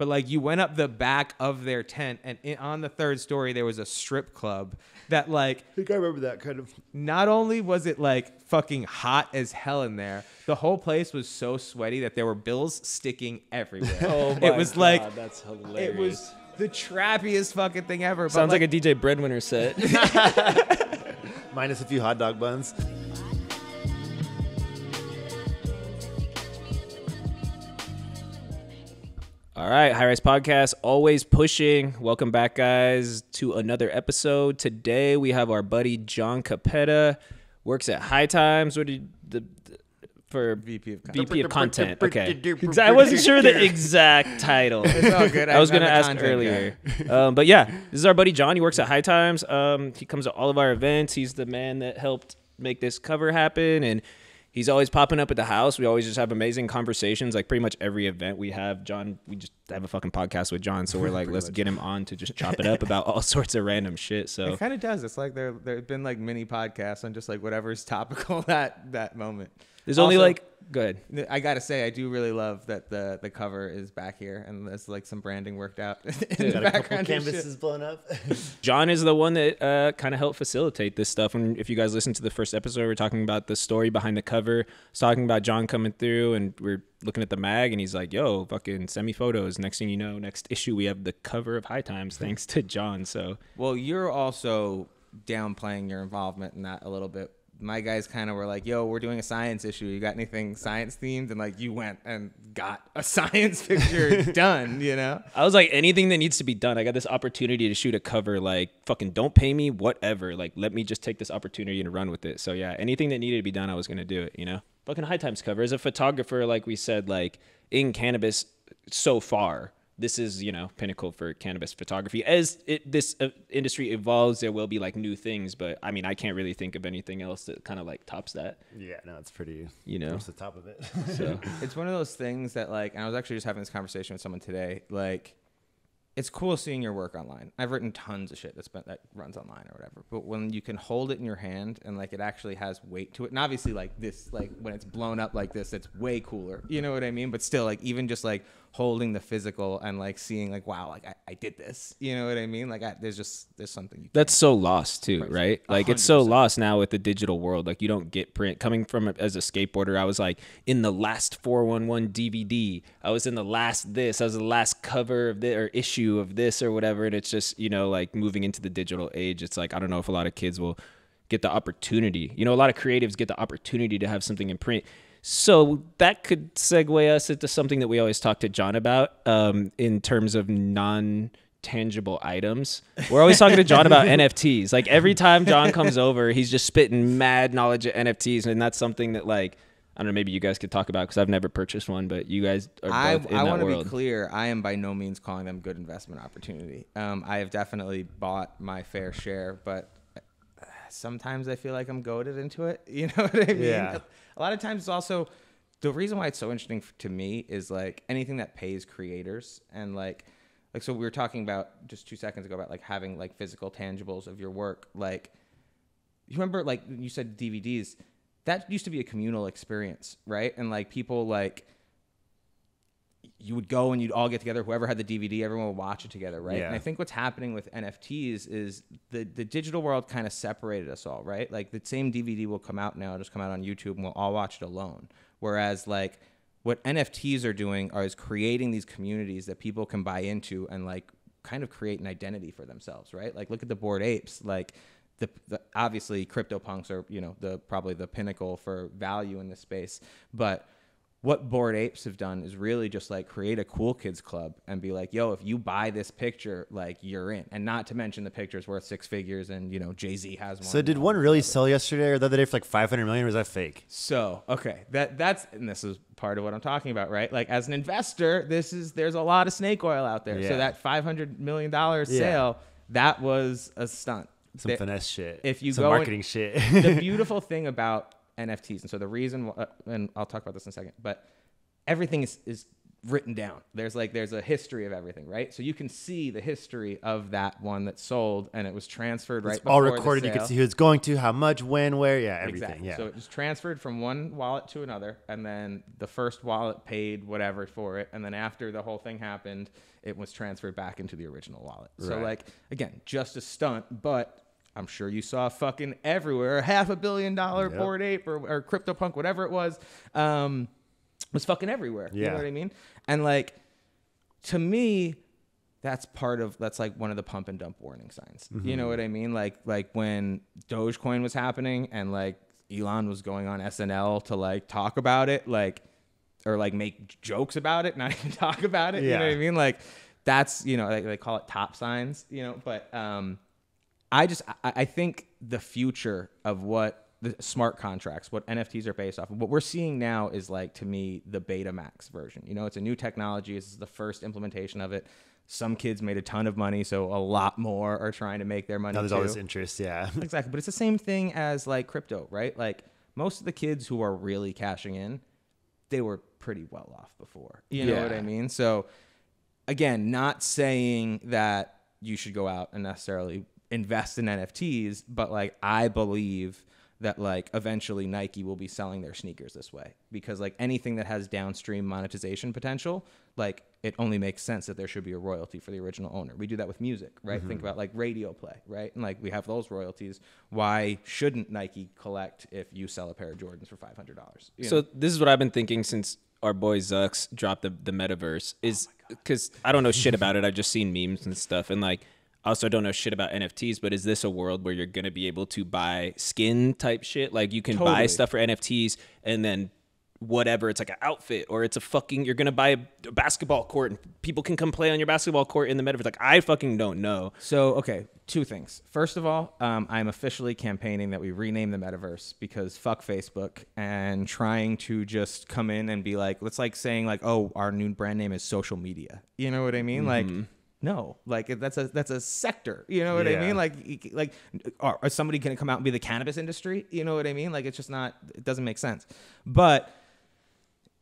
but like you went up the back of their tent, and on the third story there was a strip club that like I think I remember that kind of. not only was it like fucking hot as hell in there, the whole place was so sweaty that there were bills sticking everywhere. Oh my it was God, like that's hilarious. it was the trappiest fucking thing ever. Sounds like a DJ Breadwinner set. Minus a few hot dog buns. All right, Highrise Podcast, always pushing. Welcome back, guys, to another episode. Today we have our buddy Jon Cappetta, works at High Times. What did for VP of Content? Okay, I wasn't sure the exact title. It's all good. I was going to ask earlier, but yeah, this is our buddy Jon. He works at High Times. He comes to all of our events. He's the man that helped make this cover happen, and he's always popping up at the house. We always just have amazing conversations. Like pretty much every event we have, Jon, we just have a fucking podcast with Jon. So we're like, let's get him on to just chop it up about all sorts of random shit. So it kind of does. It's like there've been like mini podcasts on just like whatever's topical that moment. There's only Also, like, go ahead. I gotta say, I do really love that the cover is back here and there's like some branding worked out in the background. Canvases blown up. Jon is the one that kind of helped facilitate this stuff. And if you guys listen to the first episode, we're talking about the story behind the cover. I was talking about Jon coming through, and we're looking at the mag, and he's like, yo, fucking send me photos. Next thing you know, next issue, we have the cover of High Times, thanks to Jon. So, well, you're also downplaying your involvement in that a little bit. My guys kind of were like, yo, we're doing a science issue. You got anything science themed? And like you went and got a science picture done, you know? I was like, anything that needs to be done. I got this opportunity to shoot a cover. Like, fucking don't pay me, whatever. Like, let me just take this opportunity and run with it. So yeah, anything that needed to be done, I was going to do it, you know? Fucking High Times cover. As a photographer, like we said, like in cannabis so far, this is, you know, pinnacle for cannabis photography. As this industry evolves, there will be like new things, but I mean, I can't really think of anything else that kind of like tops that. Yeah, no, it's pretty, you know, it's the top of it. So it's one of those things that like, and I was actually just having this conversation with someone today, like, it's cool seeing your work online. I've written tons of shit that runs online or whatever. But when you can hold it in your hand and like it actually has weight to it, and obviously like this, like when it's blown up like this, it's way cooler. You know what I mean? But still, like even just like holding the physical and like seeing like, wow, like I did this. You know what I mean? Like there's something. That's so lost too, right? Like 100%. It's so lost now with the digital world. Like you don't get print. Coming from as a skateboarder, I was like in the last 411 DVD. I was in the last this. I was the last cover of this or issue of this or whatever. And it's just, you know, like moving into the digital age. It's like, I don't know if a lot of kids will get the opportunity. You know, a lot of creatives get the opportunity to have something in print. So that could segue us into something that we always talk to Jon about in terms of non-tangible items. We're always talking to Jon about NFTs. Like every time Jon comes over, he's just spitting mad knowledge of NFTs. And that's something that like, I don't know, maybe you guys could talk about because I've never purchased one, but you guys are both in that world. I want to be clear. I am by no means calling them good investment opportunity. I have definitely bought my fair share, but sometimes I feel like I'm goaded into it. You know what I mean? Yeah. A lot of times it's also the reason why it's so interesting to me is like anything that pays creators and like so we were talking about just 2 seconds ago about like having like physical tangibles of your work. Like you remember like you said DVDs, that used to be a communal experience, right? And like people like you would go and you'd all get together, whoever had the DVD, everyone would watch it together, right? Yeah. And I think what's happening with NFTs is the digital world kind of separated us all, right? Like the same DVD will come out now, just come out on YouTube and we'll all watch it alone. Whereas like what NFTs are doing is creating these communities that people can buy into and like kind of create an identity for themselves, right? Like look at the Bored Apes, like the obviously CryptoPunks are, you know, probably the pinnacle for value in this space, but what Bored Apes have done is really just like create a cool kids club and be like, yo, if you buy this picture, like you're in. And not to mention the picture's worth 6 figures and, you know, Jay-Z has one. So did one really sell yesterday or the other day for like 500 million or was that fake? So, okay, that's, and this is part of what I'm talking about, right? Like as an investor, there's a lot of snake oil out there. Yeah. So that $500 million sale, that was a stunt. Some finesse shit. If you some go marketing shit. The beautiful thing about NFTs, and so the reason, and I'll talk about this in a second, but everything is written down. There's a history of everything, right? So you can see the history of that one that sold, and it was transferred right before all recorded. the You sale. can see who it's going to, how much, when, where, everything. Exactly. Yeah. So it was transferred from one wallet to another, and then the first wallet paid whatever for it, and then after the whole thing happened, it was transferred back into the original wallet. So like, again, just a stunt, but I'm sure you saw fucking everywhere, $500 million Bored Ape or CryptoPunk, whatever it was fucking everywhere. You know what I mean? And like, to me, that's like one of the pump and dump warning signs. You know what I mean? Like when Dogecoin was happening and like Elon was going on SNL to like talk about it, like, or like make jokes about it, not even talk about it. You know what I mean? Like that's, you know, like they call it top signs, you know, but I think the future of what the smart contracts, what NFTs are based off of, what we're seeing now is like, to me, the beta max version. You know, it's a new technology. This is the first implementation of it. Some kids made a ton of money, so a lot more are trying to make their money. Now there's all this interest, Exactly, but it's the same thing as like crypto, right? Like most of the kids who are really cashing in, they were pretty well off before. You know what I mean? So again, not saying that you should go out and necessarily invest in NFTs, but like I believe that like eventually Nike will be selling their sneakers this way, because like anything that has downstream monetization potential, like it only makes sense that there should be a royalty for the original owner. We do that with music, right? Think about like radio play, right? And like we have those royalties. Why shouldn't Nike collect if you sell a pair of Jordans for $500? So this is what I've been thinking since our boy Zucks dropped the metaverse, is because I don't know shit about it. I've just seen memes and stuff, and like I also don't know shit about NFTs, but is this a world where you're going to be able to buy skin type shit? Like you can buy stuff for NFTs and then whatever, it's like an outfit, or it's a fucking, you're going to buy a basketball court and people can come play on your basketball court in the metaverse. Like I fucking don't know. So, okay, two things. First of all, I'm officially campaigning that we rename the metaverse, because fuck Facebook and trying to just come in and be like, let's like saying like, oh, our new brand name is social media. You know what I mean? Like, no, like that's a sector. You know what I mean? Like, are somebody going to come out and be the cannabis industry? You know what I mean? Like, it's just not, it doesn't make sense. But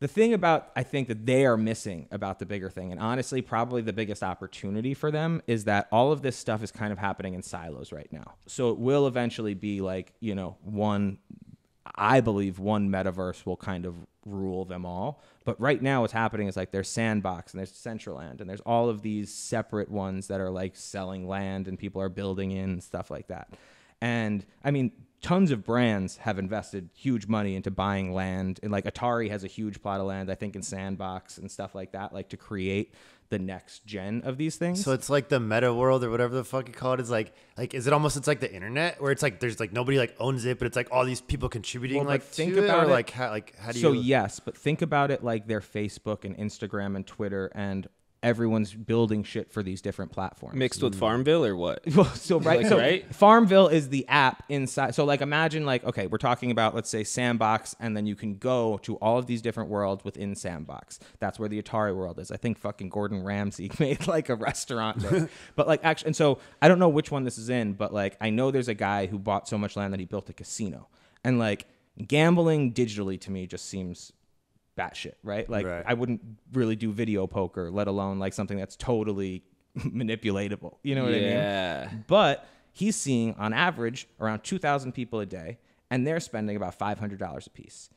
the thing about, I think that they are missing about the bigger thing, and honestly, probably the biggest opportunity for them, is that all of this stuff is kind of happening in silos right now. So it will eventually be like, you know, I believe one metaverse will kind of rule them all. But right now what's happening is like there's Sandbox and there's Decentraland and there's all of these separate ones that are like selling land and people are building in and stuff like that. And I mean, tons of brands have invested huge money into buying land, and like Atari has a huge plot of land, I think, in Sandbox and stuff like that, like to create the next gen of these things. So it's like the meta world or whatever the fuck you call it. Is like is it almost, it's like the internet where it's like there's like nobody like owns it, but it's like all these people contributing. Well, like think to about it, or like how do you? So yes, but think about it like their Facebook and Instagram and Twitter, and everyone's building shit for these different platforms. Mixed with Farmville or what? Well, so right, like, so right? Farmville is the app inside. So like imagine like, okay, we're talking about, let's say Sandbox, and then you can go to all of these different worlds within Sandbox. That's where the Atari world is. I think fucking Gordon Ramsay made like a restaurant there. But like actually, and so I don't know which one this is in, but like I know there's a guy who bought so much land that he built a casino. And like gambling digitally to me just seems batshit, right? Like I wouldn't really do video poker, let alone like something that's totally manipulatable. You know what I mean? But he's seeing on average around 2,000 people a day, and they're spending about $500 a piece.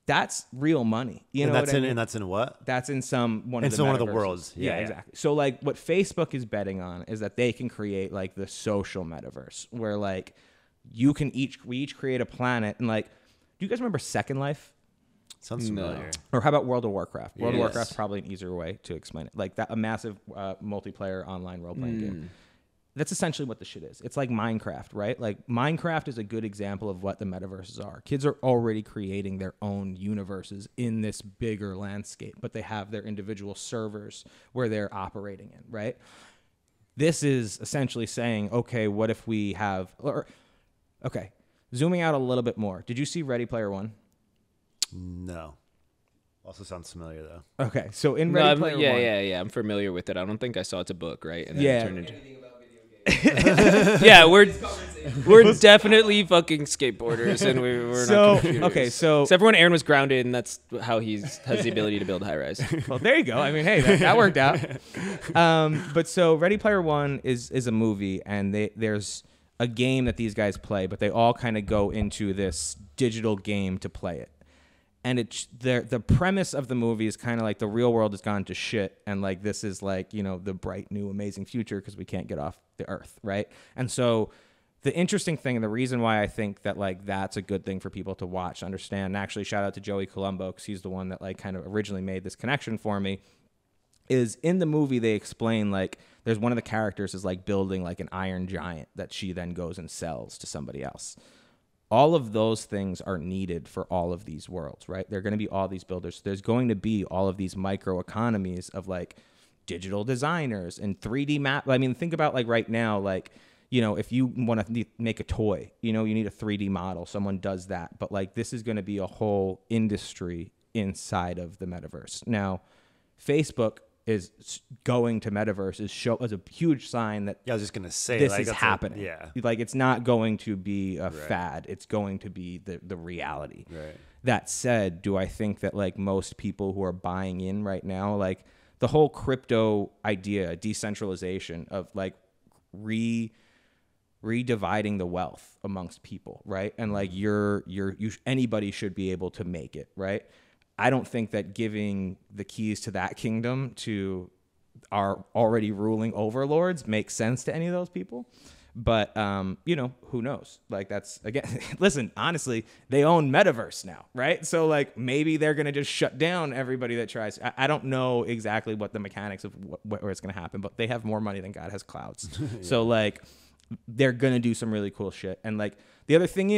That's real money. You know what I mean? And that's in what? That's in one of the worlds. Yeah, exactly. So like what Facebook is betting on is that they can create like the social metaverse where like we each create a planet, and like, do you guys remember Second Life? Sounds familiar. Or how about World of Warcraft? World of Warcraft's probably an easier way to explain it. Like that, a massive multiplayer online role-playing game. That's essentially what the shit is. It's like Minecraft, right? Like Minecraft is a good example of what the metaverses are. Kids are already creating their own universes in this bigger landscape, but they have their individual servers where they're operating in, right? This is essentially saying, okay, what if we have... Okay, zooming out a little bit more. Did you see Ready Player One? No. Also sounds familiar though. Okay, so in Ready Player One, yeah, I'm familiar with it. I don't think I saw it's a book, right? And then it turned into... Yeah, we're definitely fucking skateboarders, and we're not computers. Okay, so except for when Aaron was grounded, and that's how he has the ability to build Highrise. Well, there you go. I mean, hey, that worked out. But so Ready Player One is a movie, and there's a game that these guys play, but they all kind of go into this digital game to play it. And the premise of the movie is kind of like the real world has gone to shit, and like this is like, you know, the bright new amazing future because we can't get off the earth, right? And so the interesting thing, and the reason why I think that like that's a good thing for people to watch, understand, and actually shout out to Joey Colombo because he's the one that like kind of originally made this connection for me, is in the movie they explain like there's one of the characters is like building like an iron giant that she then goes and sells to somebody else. All of those things are needed for all of these worlds, right? There are going to be all these builders. There's going to be all of these micro economies of like digital designers and 3D map. I mean, think about like right now, like, you know, if you want to make a toy, you know, you need a 3D model. Someone does that. But like this is going to be a whole industry inside of the metaverse. Now, Facebook is going to metaverse is a huge sign that I was just gonna say this like, is happening. Like it's not going to be a fad. It's going to be the reality. Right. That said, do I think that like most people who are buying in right now, like the whole crypto idea, decentralization of like redividing the wealth amongst people, right? And like anybody should be able to make it, right? I don't think that giving the keys to that kingdom to our already ruling overlords makes sense to any of those people. But, you know, who knows? Like, that's, again, listen, honestly, they own Metaverse now, right? So, like, maybe they're going to just shut down everybody that tries. I don't know exactly what the mechanics of where it's going to happen, but they have more money than God has clouds. Yeah. So, like, they're going to do some really cool shit. And, like, the other thing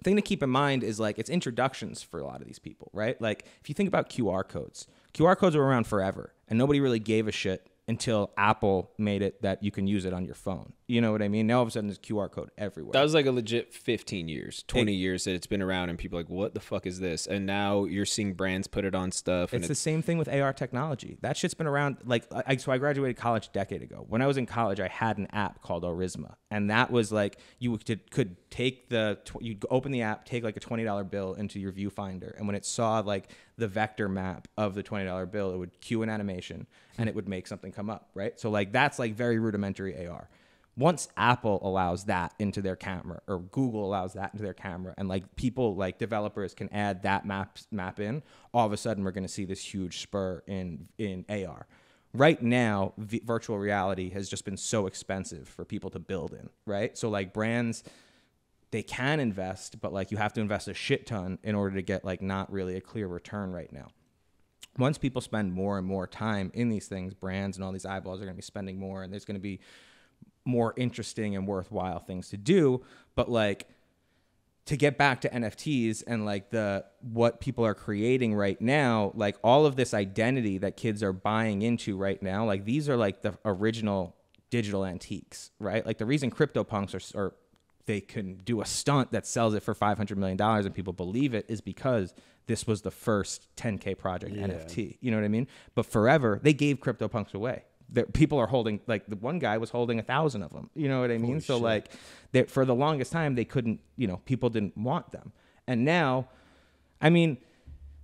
to keep in mind is like it's introductions for a lot of these people, right? Like if you think about QR codes were around forever and nobody really gave a shit until Apple made it that you can use it on your phone. You know what I mean? Now all of a sudden there's QR code everywhere. That was like a legit 15 years, 20 years that it's been around and people are like, what the fuck is this? And now you're seeing brands put it on stuff. It's the same thing with AR technology. That shit's been around. Like, so I graduated college a decade ago. When I was in college, I had an app called Orisma. And that was like, you could take you'd open the app, take like a $20 bill into your viewfinder. And when it saw like the vector map of the $20 bill, it would cue an animation and it would make something come up, right? So like that's like very rudimentary AR. Once Apple allows that into their camera or Google allows that into their camera and like people like developers can add that map in, all of a sudden we're going to see this huge spur in AR. Right now, virtual reality has just been so expensive for people to build in, right? So like brands, they can invest, but like you have to invest a shit ton in order to get like not really a clear return right now. Once people spend more and more time in these things, brands and all these eyeballs are going to be spending more, and there's going to be more interesting and worthwhile things to do. But like to get back to NFTs and like what people are creating right now, like all of this identity that kids are buying into right now, like these are like the original digital antiques, right? Like the reason CryptoPunks are they can do a stunt that sells it for $500 million and people believe it is because this was the first 10K project NFT. You know what I mean? But forever, they gave CryptoPunks away. People are holding, like the one guy was holding 1,000 of them. You know what I mean? Holy so shit. Like for the longest time, they couldn't, you know, people didn't want them. And now, I mean,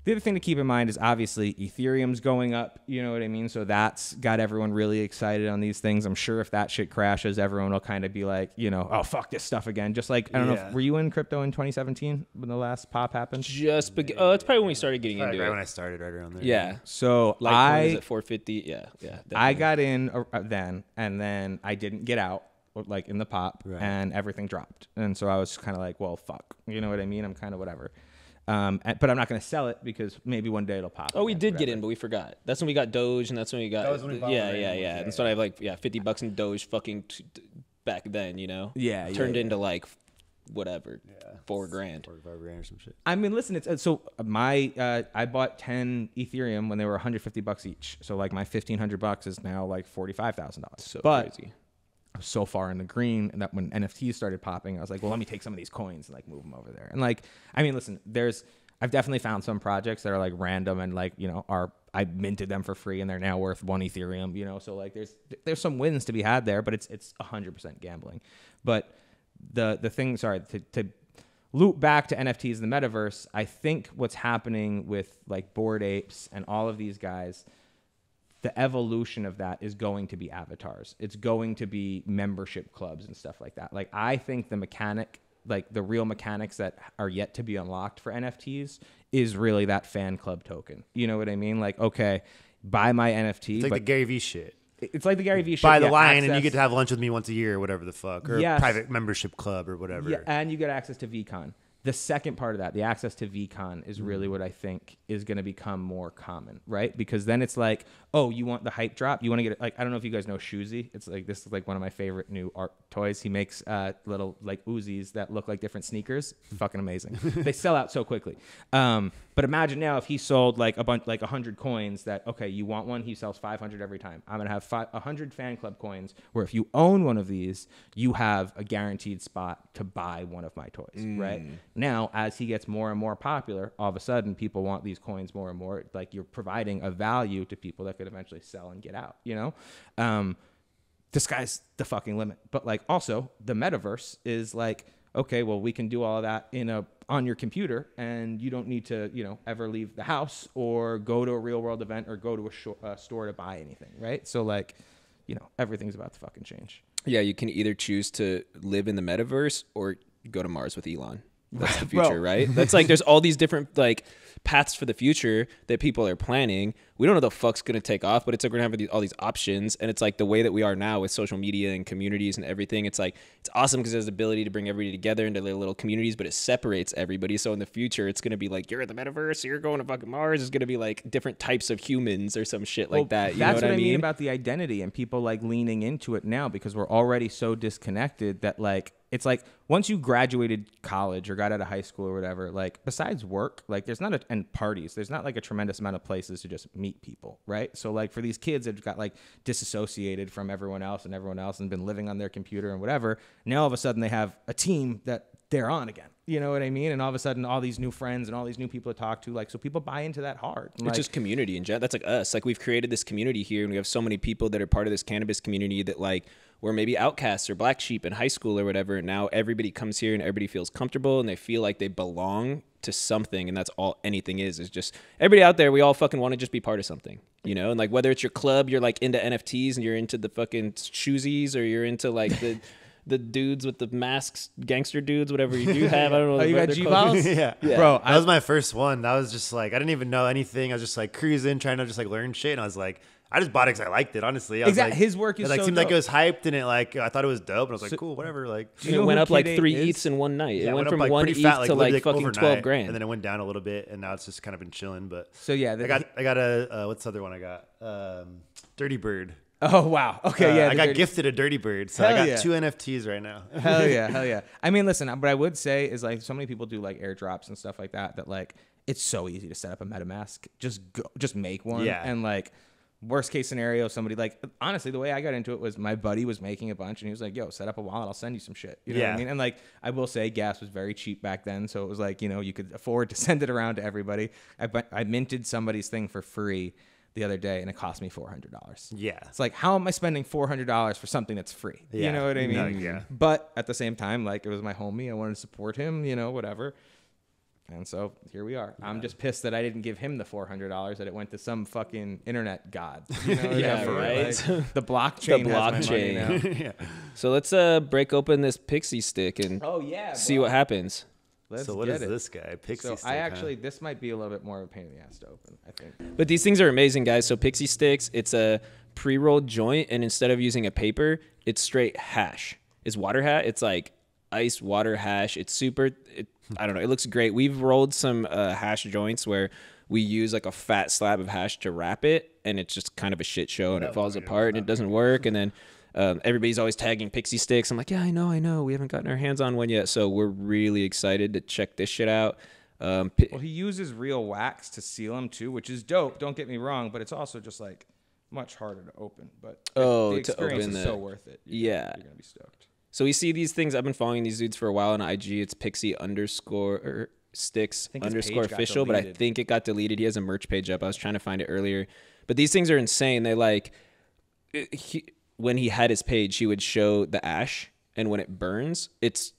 the other thing to keep in mind is obviously Ethereum's going up, you know what I mean? So that's got everyone really excited on these things. I'm sure if that shit crashes, everyone will kind of be like, you know, oh, fuck this stuff again. Just like, I don't know, were you in crypto in 2017 when the last pop happened? It's probably when we started getting into it. When I started right around there. Yeah. So Litecoin was at 450. Yeah. Definitely. I got in then, and then I didn't get out. Like in the pop, and everything dropped. And so I was kind of like, well, fuck. You know what I mean? I'm kind of whatever. But I'm not going to sell it because maybe one day it'll pop. Oh, we did get in, but we forgot. That's when we got Doge, and that's when we got. Yeah. That's when I have like $50 in Doge fucking back then, you know. Yeah. Turned into like whatever, $4,000, $4 grand or some shit. I mean, listen, it's so I bought 10 Ethereum when they were $150 each. So like my $1,500 is now like $45,000. So crazy. I was so far in the green, and that when NFTs started popping, I was like, well, let me take some of these coins and like move them over there. And like, I mean, listen, I've definitely found some projects that are like random and like, you know, are I minted them for free and they're now worth 1 Ethereum, you know? So like there's some wins to be had there, but it's 100% gambling. But the thing, to loop back to NFTs in the metaverse, I think what's happening with like Bored Apes and all of these guys, the evolution of that is going to be avatars. It's going to be membership clubs and stuff like that. Like I think the real mechanics that are yet to be unlocked for NFTs is really that fan club token. You know what I mean? Like, okay, buy my NFT. It's like the Gary Vee shit. It's like the Gary Vee shit. Buy the line and you get to have lunch with me once a year or whatever the fuck. Or yes. a private membership club or whatever. Yeah, and you get access to VCon. The second part of that, the access to VCon, is really what I think is going to become more common, right? Because then it's like, oh, you want the hype drop? You want to get it? Like, I don't know if you guys know Shoozy. It's like, this is like one of my favorite new art toys. He makes little like Uzis that look like different sneakers. Fucking amazing. They sell out so quickly. But imagine now if he sold like a bunch, like 100 coins that, okay, you want one, he sells 500 every time. I'm going to have 100 fan club coins where if you own one of these, you have a guaranteed spot to buy one of my toys, right? Now, as he gets more and more popular, all of a sudden people want these coins more and more. Like you're providing a value to people that could eventually sell and get out, you know? The sky's the fucking limit. But like also the metaverse is like, okay, well, we can do all of that on your computer and you don't need to, you know, ever leave the house or go to a real world event or go to a store to buy anything, right? So like, you know, everything's about to fucking change. Yeah, you can either choose to live in the metaverse or go to Mars with Elon. That's the future, right? That's like, there's all these different like paths for the future that people are planning. We don't know the fuck's going to take off, but it's like we're going to have all these options. And it's like the way that we are now with social media and communities and everything. It's like, it's awesome because it has the ability to bring everybody together into their little communities, but it separates everybody. So in the future, it's going to be like, you're in the metaverse, you're going to fucking Mars. It's going to be like different types of humans or some shit like that. You that's know what I mean about the identity and people like leaning into it now because we're already so disconnected that like, it's like once you graduated college or got out of high school or whatever, like besides work, like there's not and parties, there's not like a tremendous amount of places to just meet people, right? So like for these kids that got like disassociated from everyone else and been living on their computer and whatever, now all of a sudden they have a team that they're on again. You know what I mean? And all of a sudden all these new friends and all these new people to talk to, like, so people buy into that hard. And it's just community in general. That's like us. Like we've created this community here and we have so many people that are part of this cannabis community that like were maybe outcasts or black sheep in high school or whatever. And now everybody comes here and everybody feels comfortable and they feel like they belong to something. And that's all anything is just everybody out there. We all fucking want to just be part of something, you know? And like, whether it's your club, you're like into NFTs and you're into the fucking Shoozies or you're into like the dudes with the masks, gangster dudes, whatever you do have. I don't know. Oh, you got G-Balls? Yeah. Bro, that was my first one. That was just like, I didn't even know anything. I was just like cruising, trying to just like learn shit. And I was like, I just bought it because I liked it, honestly. I was exactly. Like, his work is it like so seemed dope. like it was hyped and it like, I thought it was dope. And I was like, cool, whatever. Like, it went up like 3 ETHs in one night. Yeah, it went up, from like, 1 pretty ETH fat, to like fucking overnight, 12 grand. And then it went down a little bit and now it's just kind of been chilling. But so yeah, I got a, what's the other one I got? Dirty Bird. Oh, wow. Okay, yeah. I got gifted a Dirty Bird, so I got 2 NFTs right now. Hell yeah. I mean, listen, what I would say is like so many people do like airdrops and stuff like that like it's so easy to set up a MetaMask. Just make one. Yeah. And like worst case scenario, somebody like, honestly, the way I got into it was my buddy was making a bunch and he was like, yo, set up a wallet. I'll send you some shit. You know what I mean? And like, I will say gas was very cheap back then. So it was like, you know, you could afford to send it around to everybody. I minted somebody's thing for free the other day and it cost me $400. Yeah. It's like, how am I spending $400 for something that's free? Yeah. You know what I mean? No, yeah. But at the same time, like it was my homie. I wanted to support him, you know, whatever. And so here we are. Yeah. I'm just pissed that I didn't give him the $400, that it went to some fucking internet god. You know yeah, right. Like, the blockchain. The blockchain. Has my money now. Yeah. So let's break open this Pixie Stick and see what happens. So what is this guy? Pixie Stick. This might be a little bit more of a pain in the ass to open, I think. But these things are amazing, guys. So Pixie Stix, it's a pre-rolled joint, and instead of using a paper, it's straight hash. It's water hash. It's like iced water hash. It's super. I don't know. It looks great. We've rolled some hash joints where we use like a fat slab of hash to wrap it, and it's just kind of a shit show, and it falls apart, and it doesnn't work, and then. Everybody's always tagging Pixie Stix. I'm like, yeah, I know. We haven't gotten our hands on one yet. So we're really excited to check this shit out. Well, he uses real wax to seal them too, which is dope. Don't get me wrong, but it's also just like much harder to open. But the experience is so worth it. You're going to be stoked. So we see these things. I've been following these dudes for a while on IG. It's Pixie Stix _ official, but I think it got deleted. He has a merch page up. I was trying to find it earlier. But these things are insane. They like, when he had his page, he would show the ash, and when it burns, it's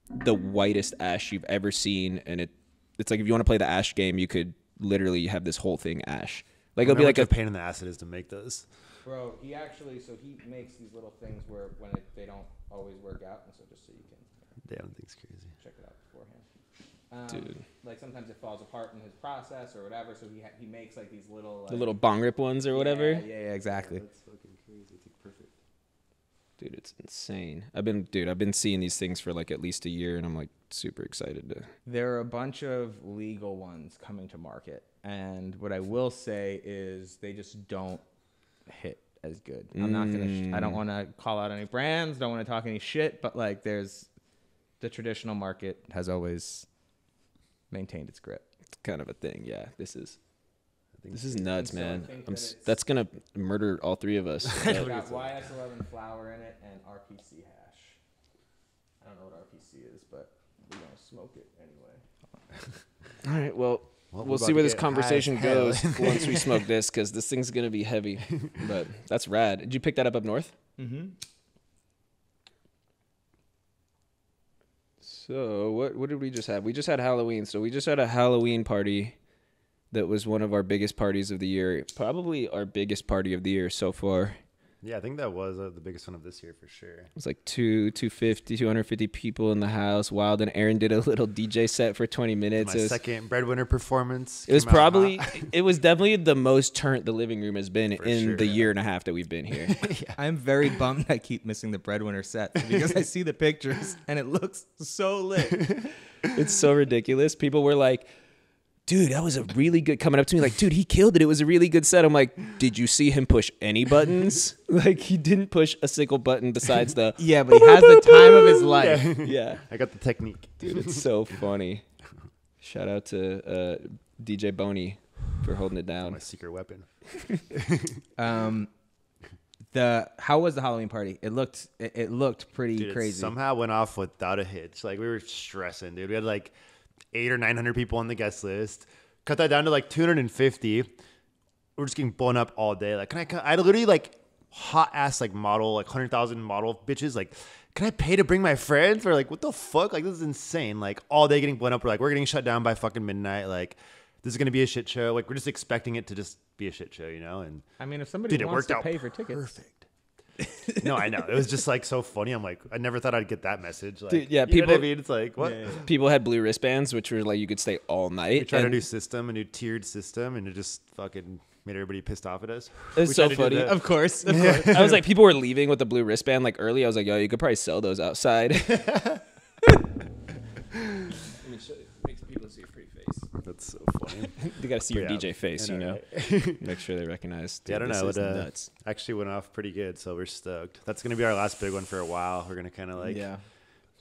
the whitest ash you've ever seen. And it's like, if you want to play the ash game, you could literally have this whole thing ash. Like, it'll be like a pain in the ass it is to make those. Bro, he makes these little things where they don't always work out, and so just so you can. Damn, thing's crazy. Check it out beforehand. Dude. Like sometimes it falls apart in his process or whatever, so he makes like these little... the little bong rip ones or whatever? Yeah, exactly. That's fucking crazy. It's like perfect. Dude, it's insane. I've been seeing these things for like at least a year, and I'm like super excited to... There are a bunch of legal ones coming to market, and what I will say is they just don't hit as good. I'm not gonna... I don't want to call out any brands, don't want to talk any shit, but like there's... The traditional market has always maintained its grip. It's kind of a thing, yeah. This is nuts, man. That's gonna murder all three of us. It's got YS11 flower in it and RPC hash. I don't know what RPC is, but we're gonna smoke it anyway. All right, well we'll see where this conversation goes once we smoke this, because this thing's gonna be heavy. But that's rad. Did you pick that up north? Mm-hmm. So what did we just have? We just had Halloween. So we just had a Halloween party that was one of our biggest parties of the year. Probably our biggest party of the year so far. Yeah, I think that was the biggest one of this year for sure. It was like 250 people in the house. Wild and Aaron did a little DJ set for 20 minutes. My second breadwinner performance. It was definitely the most turnt the living room has been in the year and a half that we've been here. Yeah. I'm very bummed I keep missing the breadwinner set because I see the pictures and it looks so lit. It's so ridiculous. People were like, dude, that was a really good, coming up to me like, dude, he killed it. It was a really good set. I'm like, did you see him push any buttons? Like, he didn't push a single button besides the... Yeah, but he has the time of his life. Yeah. I got the technique. Dude, it's so funny. Shout out to DJ Boney for holding it down. My secret weapon. How was the Halloween party? It looked pretty crazy. It somehow went off without a hitch. Like, we were stressing, dude. We had like 800 or 900 people on the guest list. Cut that down to like 250. We're just getting blown up all day. Like, I had literally like hot ass like model, like 100,000 model bitches. Like, can I pay to bring my friends? Or like, what the fuck? Like, this is insane. Like, all day getting blown up. We're getting shut down by fucking midnight. Like, this is gonna be a shit show. Like, we're just expecting it to just be a shit show, you know? And I mean, if somebody wants to pay for tickets, perfect. No, I know. It was just like so funny. I'm like, I never thought I'd get that message. Like, dude, yeah, people. You know what I mean? It's like, what? Yeah. People had blue wristbands, which were like you could stay all night. We tried a new system, a new tiered system, and it just fucking made everybody pissed off at us. It's so funny. Of course. I was like, people were leaving with the blue wristband like early. I was like, yo, you could probably sell those outside. Makes people see your pretty face. That's so funny. They gotta see your DJ face, you know. Right? Make sure they recognize. Dude, Yeah, I don't know. It nuts. Actually went off pretty good, so we're stoked. That's gonna be our last big one for a while. We're gonna kind of like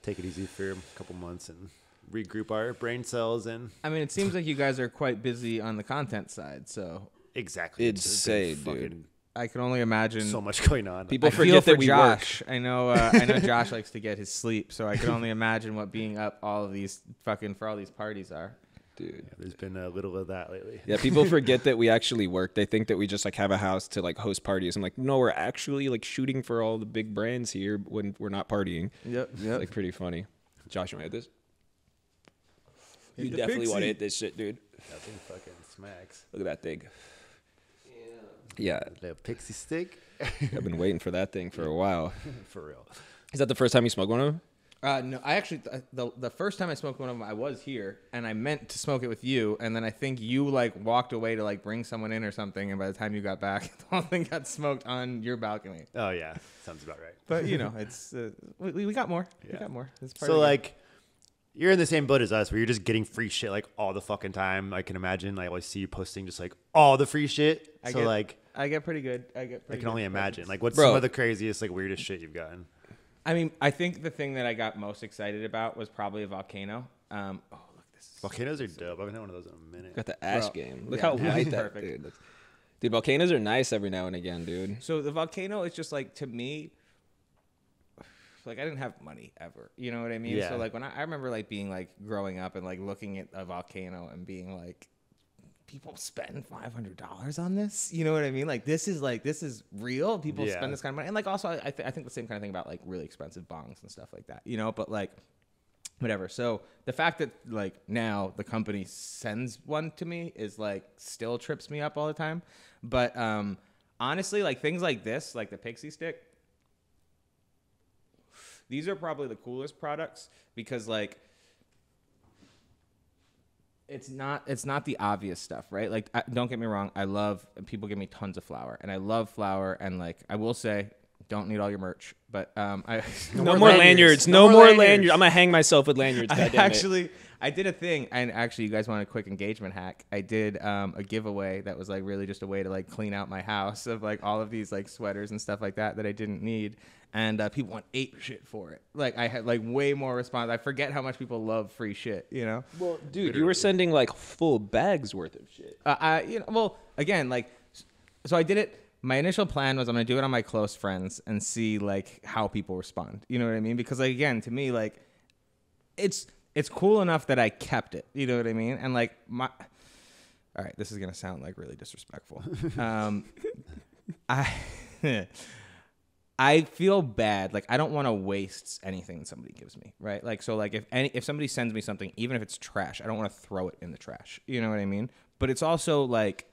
take it easy for a couple months and regroup our brain cells. And I mean, it seems like you guys are quite busy on the content side, so exactly, it's insane, dude. I can only imagine so much going on. People forget that we Josh. work. I know Josh likes to get his sleep, so I can only imagine what being up all of these for all these parties are. Dude, yeah, there's been a little of that lately. Yeah, people forget that we actually work. They think that we just like have a house to like host parties. I'm like, no, we're actually like shooting for all the big brands here when we're not partying. Yep. It's like pretty funny. Josh, you want to hit this? Hit You the definitely Pixie. want to hit this shit, dude. That thing fucking smacks. Look at that thing. Yeah. Little Pixie Stix. I've been waiting for that thing for a while. For real. Is that the first time you smoked one of them? No, I actually the first time I smoked one of them, I was here, and I meant to smoke it with you, and then I think you like walked away to like bring someone in or something, and by the time you got back, the whole thing got smoked on your balcony. Oh yeah, sounds about right. But you know, it's we got more. Yeah. We got more. It's part So of the like, you're in the same boat as us, where you're just getting free shit like all the fucking time. I can imagine. Like, I always see you posting just like all the free shit. I get pretty good. I can only imagine. Like, what's Bro. some of the craziest, like, weirdest shit you've gotten? I mean, I think the thing that I got most excited about was probably a volcano. Oh, look, this is Volcanoes are dope. I haven't had one of those in a minute. Got the ash Bro. game. Look Yeah, how ash white is that perfect. dude looks. Dude, volcanoes are nice every now and again, dude. So the volcano is just like, to me, like I didn't have money ever. You know what I mean? Yeah. So like when I remember like being like growing up and like looking at a volcano and being like, people spend $500 on this. You know what I mean? Like this is real. People spend this kind of money. And like also I think the same kind of thing about like really expensive bongs and stuff like that. You know, but like whatever. So the fact that like now the company sends one to me is like still trips me up all the time. But honestly, like things like this, like the Pixie Stick, these are probably the coolest products because like it's not the obvious stuff, right? Like don't get me wrong, I love people give me tons of flour and I love flour and like I will say don't need all your merch, but no more lanyards. No more lanyards. I'm gonna hang myself with lanyards. I did a thing, and actually, you guys want a quick engagement hack? I did a giveaway that was like really just a way to like clean out my house of like all of these like sweaters and stuff like that I didn't need, and people went ape shit for it. Like I had like way more response. I forget how much people love free shit, you know? Well, dude, literally. You were sending like full bags worth of shit. Well, again, like, so I did it. My initial plan was I'm gonna do it on my close friends and see like how people respond. You know what I mean? Because like again, to me, like it's cool enough that I kept it. You know what I mean? And like all right, this is gonna sound like really disrespectful. I feel bad. Like I don't want to waste anything that somebody gives me, right? Like so, like if somebody sends me something, even if it's trash, I don't want to throw it in the trash. You know what I mean? But it's also like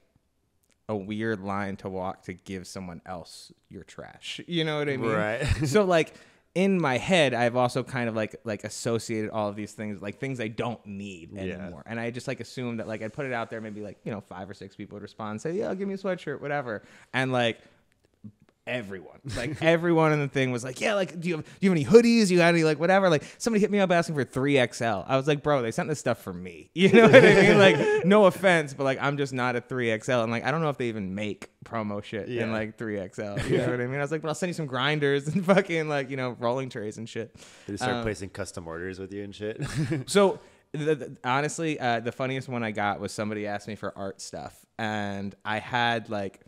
a weird line to walk to give someone else your trash. You know what I mean? Right. So like in my head, I've also kind of like associated all of these things, like things I don't need anymore. And I just like assumed that like I'd put it out there, maybe like, 5 or 6 people would respond and say, yeah, give me a sweatshirt, whatever. And like everyone in the thing was like, yeah, like, do you have any hoodies? You got any, like, whatever? Like, somebody hit me up asking for 3XL. I was like, bro, they sent this stuff for me. You know what I mean? Like, no offense, but like, I'm just not a 3XL. And like, I don't know if they even make promo shit in like 3XL. You know what I mean? I was like, but I'll send you some grinders and fucking like, rolling trays and shit. They start placing custom orders with you and shit. So honestly, the funniest one I got was somebody asked me for art stuff. And I had like,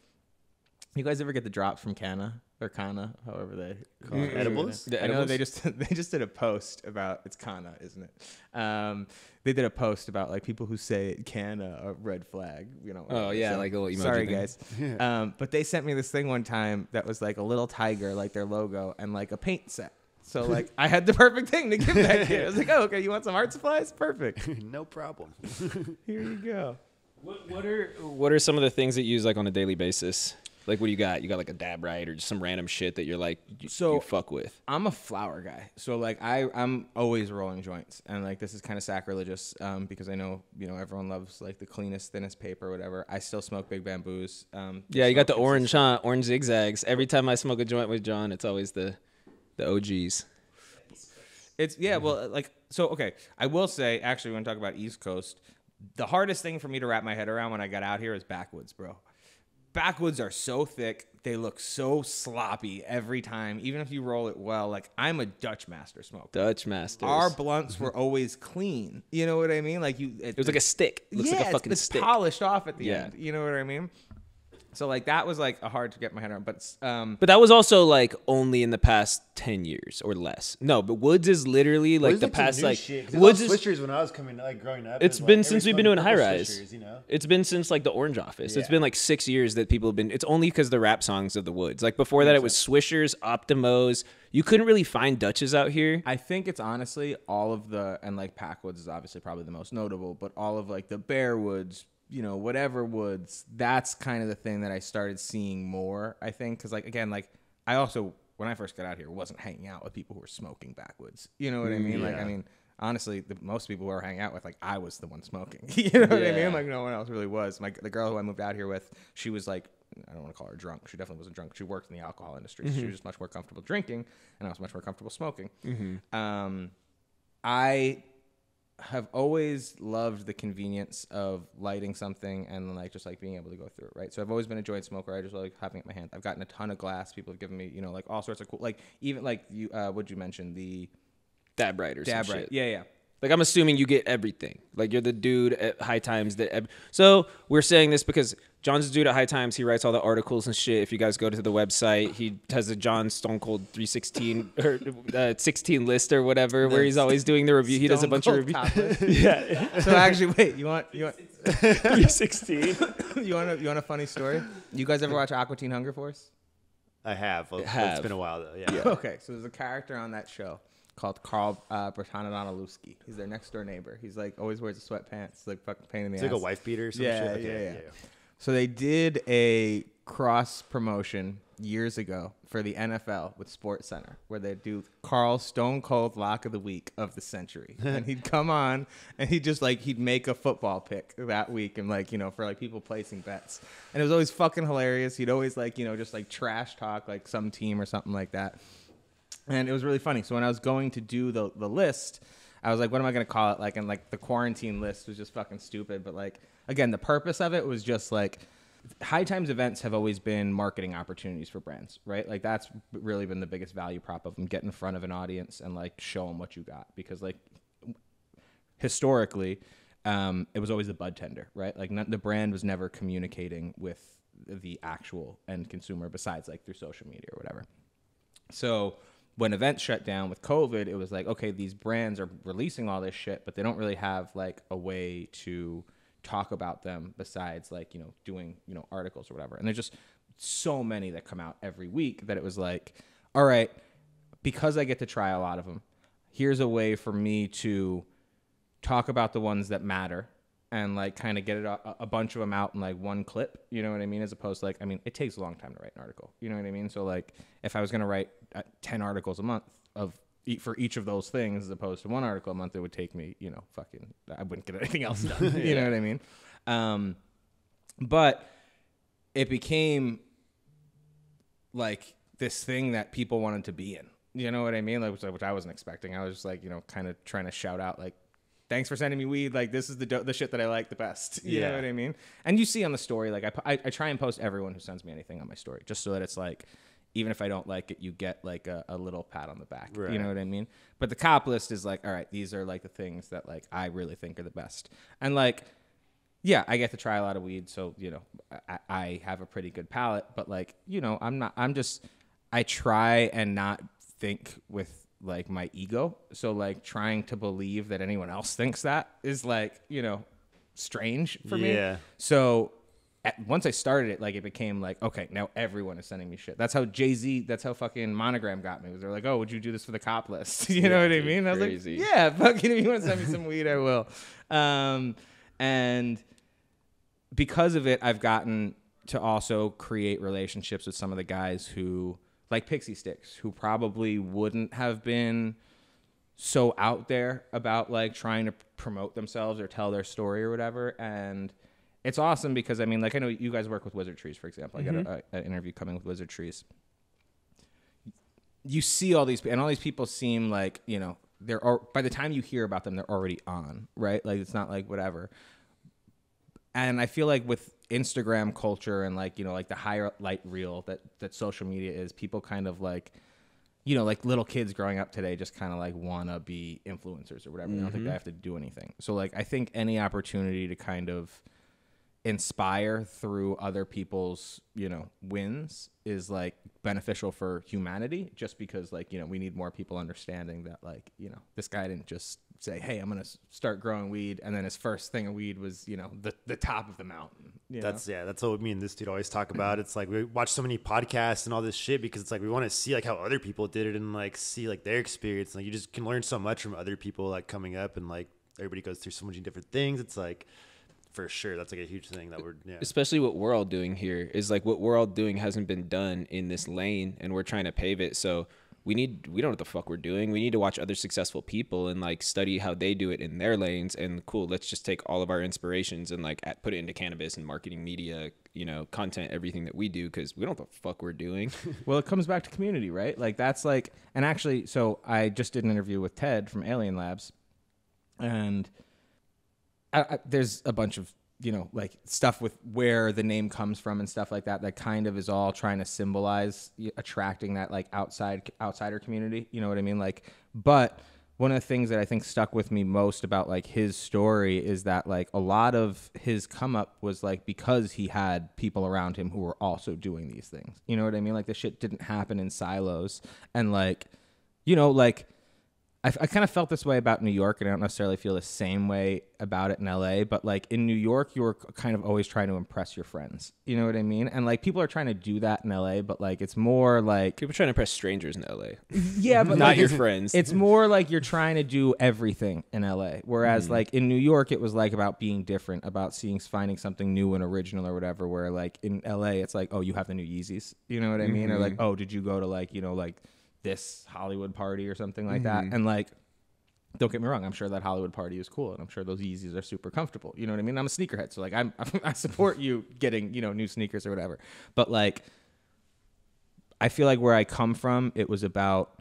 you guys ever get the drops from Canna or Kana, however they call it? Edibles? I know they just did a post about, it's Kana, isn't it? They did a post about like people who say Canna a red flag, Oh yeah, so, like a little emoji sorry thing. guys. But they sent me this thing one time that was like a little tiger, like their logo, and like a paint set. So like I had the perfect thing to give that kid. I was like, oh okay, you want some art supplies? Perfect. No problem. Here you go. What are some of the things that you use like on a daily basis? Like, what do you got? You got like a dab right or just some random shit that you're like, you fuck with? I'm a flower guy. So like I'm always rolling joints. And like this is kind of sacrilegious because I know, everyone loves like the cleanest, thinnest paper or whatever. I still smoke big bamboos. Yeah, you got the orange, huh? Orange zigzags. Every time I smoke a joint with John, it's always the OGs. It's, yeah, well, like, so, okay. I will say, actually, when we talk about East Coast, the hardest thing for me to wrap my head around when I got out here is backwoods, bro. Backwoods are so thick. They look so sloppy every time. Even if you roll it well, like I'm a Dutch master smoker. Dutch masters. Our blunts were always clean. You know what I mean? Like it was like a stick. It looks like a fucking stick. It's polished off at the end. You know what I mean? So like that was like a hard to get my head around, but that was also like only in the past 10 years or less. No, but Woods is literally like the past like Woods is Swishers when I was growing up. It's been since we've been doing Highrise. It's been since like the Orange Office. It's been like 6 years that people have been. It's only because the rap songs of the Woods. Like before that, it was Swishers, Optimos. You couldn't really find Dutches out here. I think it's honestly all of the, and like Packwoods is obviously probably the most notable, but all of like the Bearwoods, whatever woods, that's kind of the thing that I started seeing more, I think. Because, like, again, like, I also, when I first got out here, wasn't hanging out with people who were smoking backwoods. You know what I mean? Yeah. Like, I mean, honestly, most people who I were hanging out with, like, I was the one smoking. You know what I mean? Like, no one else really was. The girl who I moved out here with, she was, like, I don't want to call her drunk. She definitely wasn't drunk. She worked in the alcohol industry. So she was just much more comfortable drinking, and I was much more comfortable smoking. I have always loved the convenience of lighting something and like just like being able to go through it, right? So I've always been a joint smoker. I just like having it in my hand. I've gotten a ton of glass. People have given me, like all sorts of cool, like even like you, what'd you mention? The dab right or some dab right. shit. Yeah. Like I'm assuming you get everything. Like you're the dude at High Times that. So we're saying this because John's a dude at High Times. He writes all the articles and shit. If you guys go to the website, he has a John Stone Cold 316 or 16 list or whatever, where he's always doing the review. He does a bunch of reviews. Yeah. So actually, wait, you want 316? you want a funny story? You guys ever watch Aqua Teen Hunger Force? I have. It's been a while though. Yeah. Okay, so there's a character on that show called Carl Bertanadonalewski. He's their next door neighbor. He's like always wears a sweatpants, like fucking pain in the ass. It's like a wife beater or some shit. Okay, yeah. So they did a cross promotion years ago for the NFL with SportsCenter, where they'd do Carl Stone Cold Lock of the Week of the Century, and he'd come on and he'd make a football pick that week, and like, you know, for like people placing bets, and it was always fucking hilarious. He'd always like, you know, just like trash talk like some team or something like that, and it was really funny. So when I was going to do the list, I was like, what am I gonna call it? Like, and like the quarantine list was just fucking stupid, but like, again, the purpose of it was just like, High Times events have always been marketing opportunities for brands, right? Like that's really been the biggest value prop of them. Get in front of an audience and like show them what you got, because like historically, it was always the bud tender, right? Like the brand was never communicating with the actual end consumer besides like through social media or whatever. So when events shut down with COVID, it was like, okay, these brands are releasing all this shit, but they don't really have like a way to talk about them besides like, you know, doing, you know, articles or whatever. And there's just so many that come out every week that it was like, all right, because I get to try a lot of them, here's a way for me to talk about the ones that matter and like kind of get it a bunch of them out in like one clip, you know what I mean? As opposed to like, I mean, it takes a long time to write an article, you know what I mean? So like if I was going to write 10 articles a month for each of those things, as opposed to one article a month, it would take me, you know, I wouldn't get anything else done. You know what I mean? But it became like this thing that people wanted to be in. You know what I mean? Like, which I wasn't expecting. I was just like, you know, kind of trying to shout out like, thanks for sending me weed. Like, this is the shit that I like the best. You know what I mean? And you see on the story, like I try and post everyone who sends me anything on my story, just so that it's like, even if I don't like it, you get like a little pat on the back. Right. You know what I mean? But the cop list is like, all right, these are like the things that like I really think are the best. And like, yeah, I get to try a lot of weed, so, you know, I have a pretty good palate. But like, you know, I try and not think with like my ego. So like trying to believe that anyone else thinks that is like, you know, strange for me. Yeah. So once I started it, like it became like, okay, now everyone is sending me shit. That's how Jay-Z, that's how fucking Monogram got me. They're like, oh, would you do this for the cop list? You know what I mean? I was like, yeah, fucking, if you want to send me some weed, I will. And because of it, I've gotten to also create relationships with some of the guys who, like Pixie Stix, who probably wouldn't have been so out there about like trying to promote themselves or tell their story or whatever. And it's awesome because, I mean, like I know you guys work with Wizard Trees, for example. I got an interview coming with Wizard Trees. You see all these, and all these people seem like, you know, by the time you hear about them, they're already on, right? Like it's not like whatever. And I feel like with Instagram culture and like, you know, like the highlight reel that social media is, people kind of like, you know, like little kids growing up today just kind of like want to be influencers or whatever. I don't think they have to do anything. So like, I think any opportunity to kind of inspire through other people's, you know, wins is like beneficial for humanity, just because like, you know, we need more people understanding that like, you know, this guy didn't just say, hey, I'm going to start growing weed. And then his first thing of weed was, you know, the top of the mountain. That's what me and this dude always talk about. It's like we watch so many podcasts and all this shit because it's like we want to see like how other people did it and like see like their experience. Like you just can learn so much from other people like coming up, and like everybody goes through so many different things. It's like, for sure, that's like a huge thing that we're especially what we're all doing here is like what we're all doing hasn't been done in this lane, and we're trying to pave it. So we don't know what the fuck we're doing. We need to watch other successful people and like study how they do it in their lanes. And cool, let's just take all of our inspirations and like put it into cannabis and marketing, media, you know, content, everything that we do, because we don't know what the fuck we're doing. Well, it comes back to community, right? Like that's like, and actually, so I just did an interview with Ted from Alien Labs, and there's a bunch of, you know, like stuff with where the name comes from and stuff like that kind of is all trying to symbolize attracting that like outsider community. You know what I mean? Like, but one of the things that I think stuck with me most about like his story is that like a lot of his come up was like because he had people around him who were also doing these things. You know what I mean? Like the shit didn't happen in silos. And like, you know, like I kind of felt this way about New York, and I don't necessarily feel the same way about it in LA, but like in New York, you were kind of always trying to impress your friends. You know what I mean? And like people are trying to do that in LA, but like it's more like People trying to impress strangers in LA. Yeah, but not like, your friends. It's more like you're trying to do everything in LA. Whereas like in New York, it was like about being different, about finding something new and original or whatever. Where like in LA, it's like, oh, you have the new Yeezys. You know what I mean? Or like, oh, did you go to like, you know, like this Hollywood party or something like that? And like, don't get me wrong, I'm sure that Hollywood party is cool, and I'm sure those Yeezys are super comfortable. You know what I mean? I'm a sneakerhead, so like I support you getting, you know, new sneakers or whatever. But like, I feel like where I come from, it was about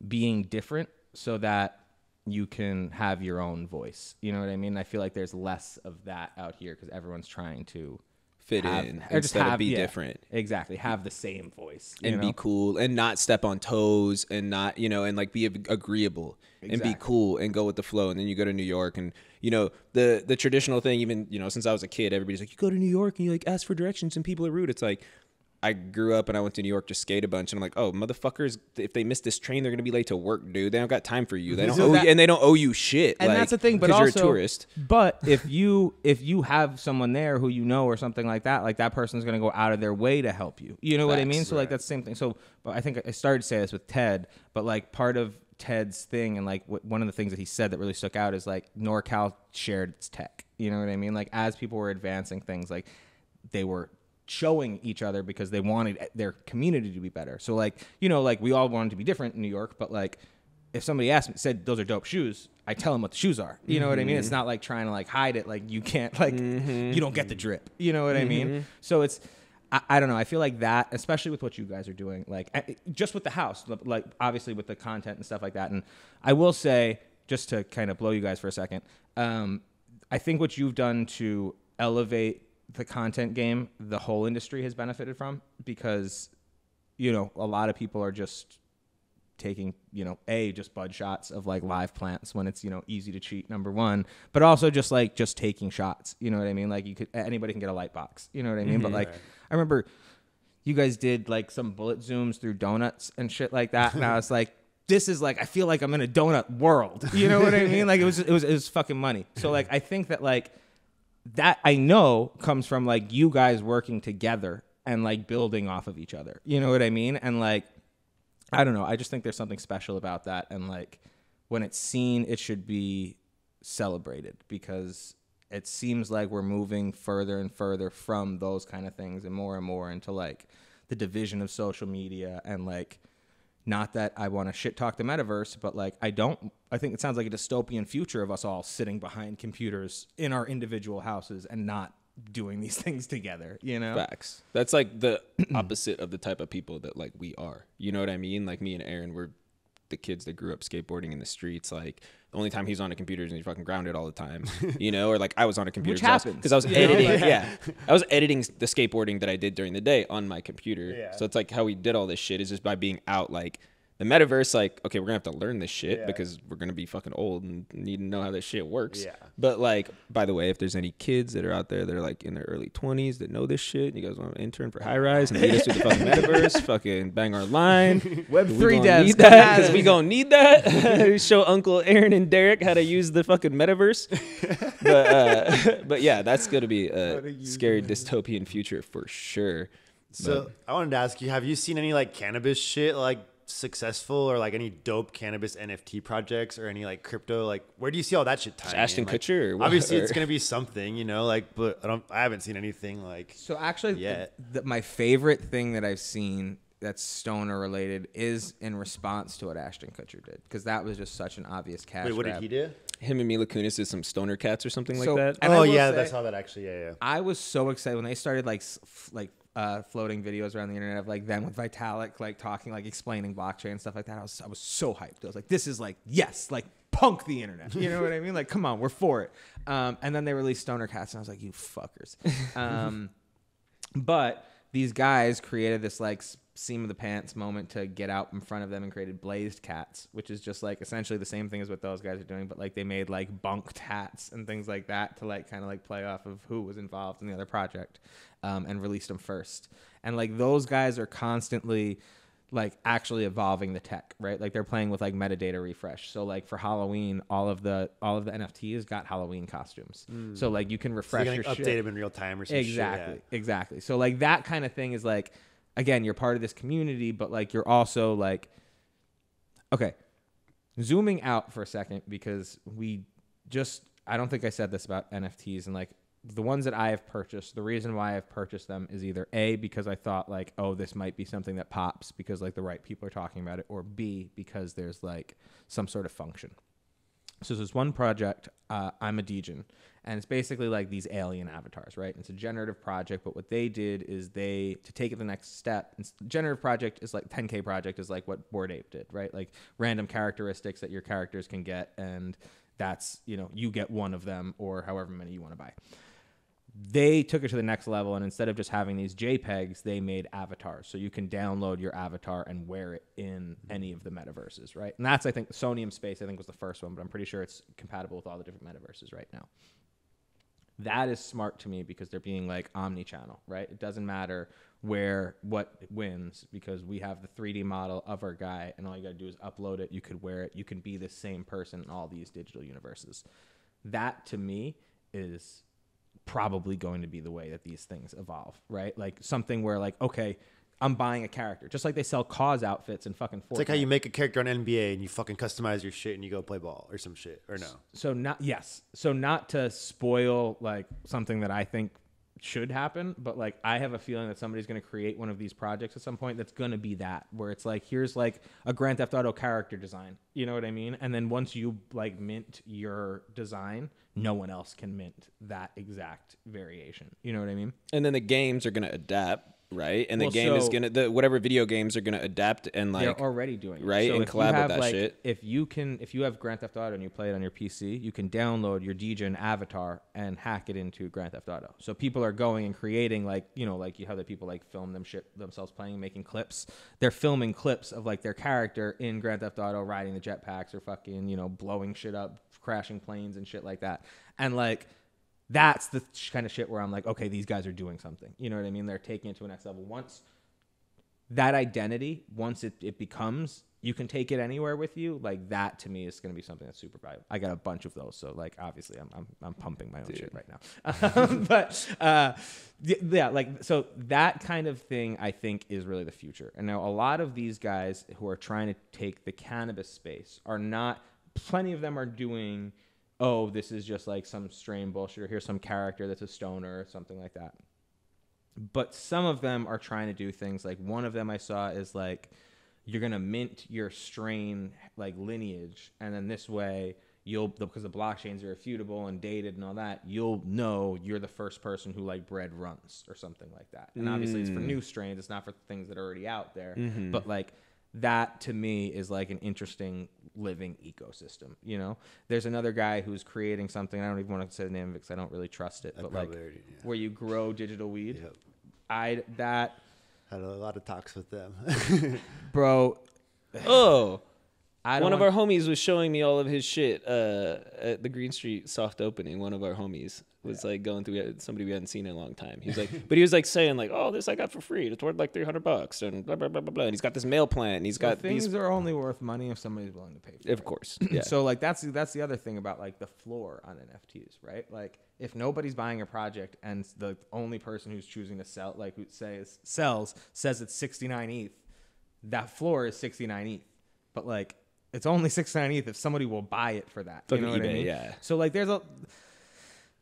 being different so that you can have your own voice. You know what I mean? I feel like there's less of that out here because everyone's trying to fit in instead of be different. Exactly. Have the same voice. And be cool and not step on toes and not, you know, and like be agreeable and be cool and go with the flow. And then you go to New York and, you know, the traditional thing, even, you know, since I was a kid, everybody's like, you go to New York and you like ask for directions and people are rude. It's like, I grew up and I went to New York to skate a bunch, and I'm like, oh, motherfuckers, if they miss this train, they're gonna be late to work, dude. They don't got time for you. They don't owe you, and they don't owe you shit. And like, that's the thing, but also you're a tourist. But if you have someone there who you know or something like that person's gonna go out of their way to help you. You know what I mean? So like that's the same thing. So but I think I started to say this with Ted, but like part of Ted's thing and like one of the things that he said that really stuck out is like NorCal shared its tech. You know what I mean? Like as people were advancing things, like they were showing each other because they wanted their community to be better. So like, you know, like we all wanted to be different in New York, but like if somebody said those are dope shoes, I tell them what the shoes are. You know what I mean? It's not like trying to like hide it. Like you can't like, you don't get the drip. You know what I mean? So it's, I don't know. I feel like that, especially with what you guys are doing, like just with the house, like obviously with the content and stuff like that. And I will say, just to kind of blow you guys for a second, I think what you've done to elevate the content game, the whole industry has benefited from, because, you know, a lot of people are just taking, you know, just bud shots of like live plants when it's, you know, easy to cheat, number one, but also just taking shots. You know what I mean? Like anybody can get a light box, you know what I mean? But like, I remember you guys did like some bullet zooms through donuts and shit like that. And I was like, this is like, I feel like I'm in a donut world. You know what I mean? Like it was fucking money. So like, I think that like, that I know comes from like you guys working together and like building off of each other. You know what I mean? And like, I don't know. I just think there's something special about that. And like when it's seen, it should be celebrated, because it seems like we're moving further and further from those kind of things and more into like the division of social media. And like, not that I want to shit talk the metaverse, but like I think it sounds like a dystopian future of us all sitting behind computers in our individual houses and not doing these things together, you know? Facts. That's like the opposite of the type of people that like we are. You know what I mean? Like me and Aaron, we're the kids that grew up skateboarding in the streets. Like the only time he's on a computer is when he's fucking grounded all the time, you know? Or like I was on a computer. Which happens. Because I was editing. I was editing the skateboarding that I did during the day on my computer. Yeah. So it's like how we did all this shit is just by being out. Like the metaverse, like, okay, we're gonna have to learn this shit because we're gonna be fucking old and need to know how this shit works. Yeah. But like, by the way, if there's any kids that are out there that are like in their early 20s that know this shit, and you guys want to intern for Highrise and lead us through the fucking metaverse, fucking bang our line. Web3 devs, because we gonna need that. Show Uncle Aaron and Derek how to use the fucking metaverse. But yeah, that's gonna be a scary dystopian future for sure. So I wanted to ask you, have you seen any like cannabis shit like successful, or like any dope cannabis NFT projects, or any like crypto? Like where do you see all that shit tying Ashton in? Like, Kutcher? Or what? Obviously it's gonna be something, you know, like, but I haven't seen anything like. So actually, my favorite thing that I've seen that's stoner related is in response to what Ashton Kutcher did, because that was just such an obvious cash Wait, what grab. did he do? Him and Mila Kunis did some stoner cats or something like that. Oh yeah, I saw that actually. Yeah. I was so excited when they started like floating videos around the internet of like them with Vitalik like talking, like explaining blockchain and stuff like that. I was so hyped. I was like, this is like, yes, like punk the internet. You know what I mean? Like, come on, we're for it. And then they released Stoner Cats, and I was like, you fuckers. But these guys created this like seam of the pants moment to get out in front of them and created Blazed Cats, which is just like essentially the same thing as what those guys are doing, but like they made like bunked hats and things like that to like kind of like play off of who was involved in the other project, and released them first. And like those guys are constantly like actually evolving the tech, right? Like they're playing with like metadata refresh. So like for Halloween, all of the NFTs got Halloween costumes. So like you can refresh so you can, like, your update shit. them in real time or some Exactly. shit. Yeah. Exactly. So like that kind of thing is like, again, you're part of this community, but like you're also like, okay, zooming out for a second, because I don't think I said this about NFTs, and like the ones that I have purchased, the reason why I've purchased them is either A, because I thought like, oh, this might be something that pops because like the right people are talking about it, or B, because there's like some sort of function. So there's one project, I'm a Degen, and it's basically like these alien avatars, right? It's a generative project, but what they did is to take it the next step, generative project is like 10K project is like what Bored Ape did, right? Like random characteristics that your characters can get, and that's, you get one of them or however many you want to buy. They took it to the next level, and instead of just having these JPEGs, they made avatars. So you can download your avatar and wear it in any of the metaverses, right? And that's, I think, Sonium Space, I think, was the first one, but I'm pretty sure it's compatible with all the different metaverses right now. That is smart to me because they're being like omni-channel, right? It doesn't matter what wins, because we have the 3D model of our guy, and all you got to do is upload it. You could wear it. You can be the same person in all these digital universes. That, to me, is probably going to be the way that these things evolve, right? Like something where like, okay, I'm buying a character, just like they sell cause outfits in fucking Fortnite. It's like how you make a character on NBA and you fucking customize your shit and you go play ball or some shit, or no? So not to spoil like something that I think should happen, but like I have a feeling that somebody's going to create one of these projects at some point that's going to be that, where it's like, here's like a Grand Theft Auto character design, you know what I mean? And then once you like mint your design, no one else can mint that exact variation, you know what I mean? And then the games are going to adapt, right? And the Well, game so- is going to, whatever video games are going to adapt and like, they're already doing it. right? So And if you collab with have, that like, shit. If you have Grand Theft Auto and you play it on your PC, you can download your Degen avatar and hack it into Grand Theft Auto. So people are going and creating like, like how the people like film themselves playing, making clips. They're filming clips of like their character in Grand Theft Auto riding the jetpacks or fucking, blowing shit up, crashing planes and shit like that. And like, that's the kind of shit where I'm like, okay, these guys are doing something. You know what I mean? They're taking it to a next level. Once that identity, once it becomes, you can take it anywhere with you. Like that to me is going to be something that's super valuable. I got a bunch of those, so like obviously I'm pumping my own shit right now. But yeah, like so that kind of thing I think is really the future. And now a lot of these guys who are trying to take the cannabis space are not. Plenty of them are doing, oh, this is just like some strain bullshit, or here's some character that's a stoner or something like that. But some of them are trying to do things like, one of them I saw is like, you're going to mint your strain like lineage. And then this way because the blockchains are irrefutable and dated and all that, you'll know you're the first person who like bred runs or something like that. And obviously it's for new strains. It's not for things that are already out there, but like, that to me is like an interesting living ecosystem. There's another guy who's creating something. I don't even want to say the name of it because I don't really trust it. But like where you grow digital weed. Yep. Had a lot of talks with them, bro. Oh, one of our homies was showing me all of his shit at the Green Street soft opening. One of our homies was like going through somebody we hadn't seen in a long time. He's like, but he was like saying like, oh, this I got for free. It's worth like $300 and blah blah blah blah blah. And he's got this mail plan. And he's got things are only worth money if somebody's willing to pay for it. Of course. Yeah. So like that's the other thing about like the floor on NFTs, right? Like if nobody's buying a project and the only person who's choosing to sell, like who says it's 69 ETH, that floor is 69 ETH. But like it's only 69 ETH if somebody will buy it for that. You know what I mean? Yeah. So like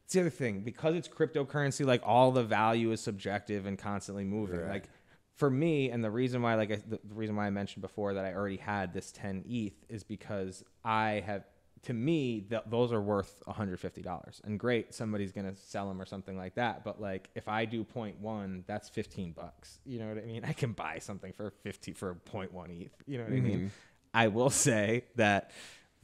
it's the other thing, because it's cryptocurrency, like all the value is subjective and constantly moving. Right. Like for me, and the reason why the reason why I mentioned before that I already had this 10 ETH is because to me, those are worth $150. And great, somebody's going to sell them or something like that. But like if I do 0.1, that's $15. You know what I mean? I can buy something for 0.1 ETH. You know what I mean? I will say that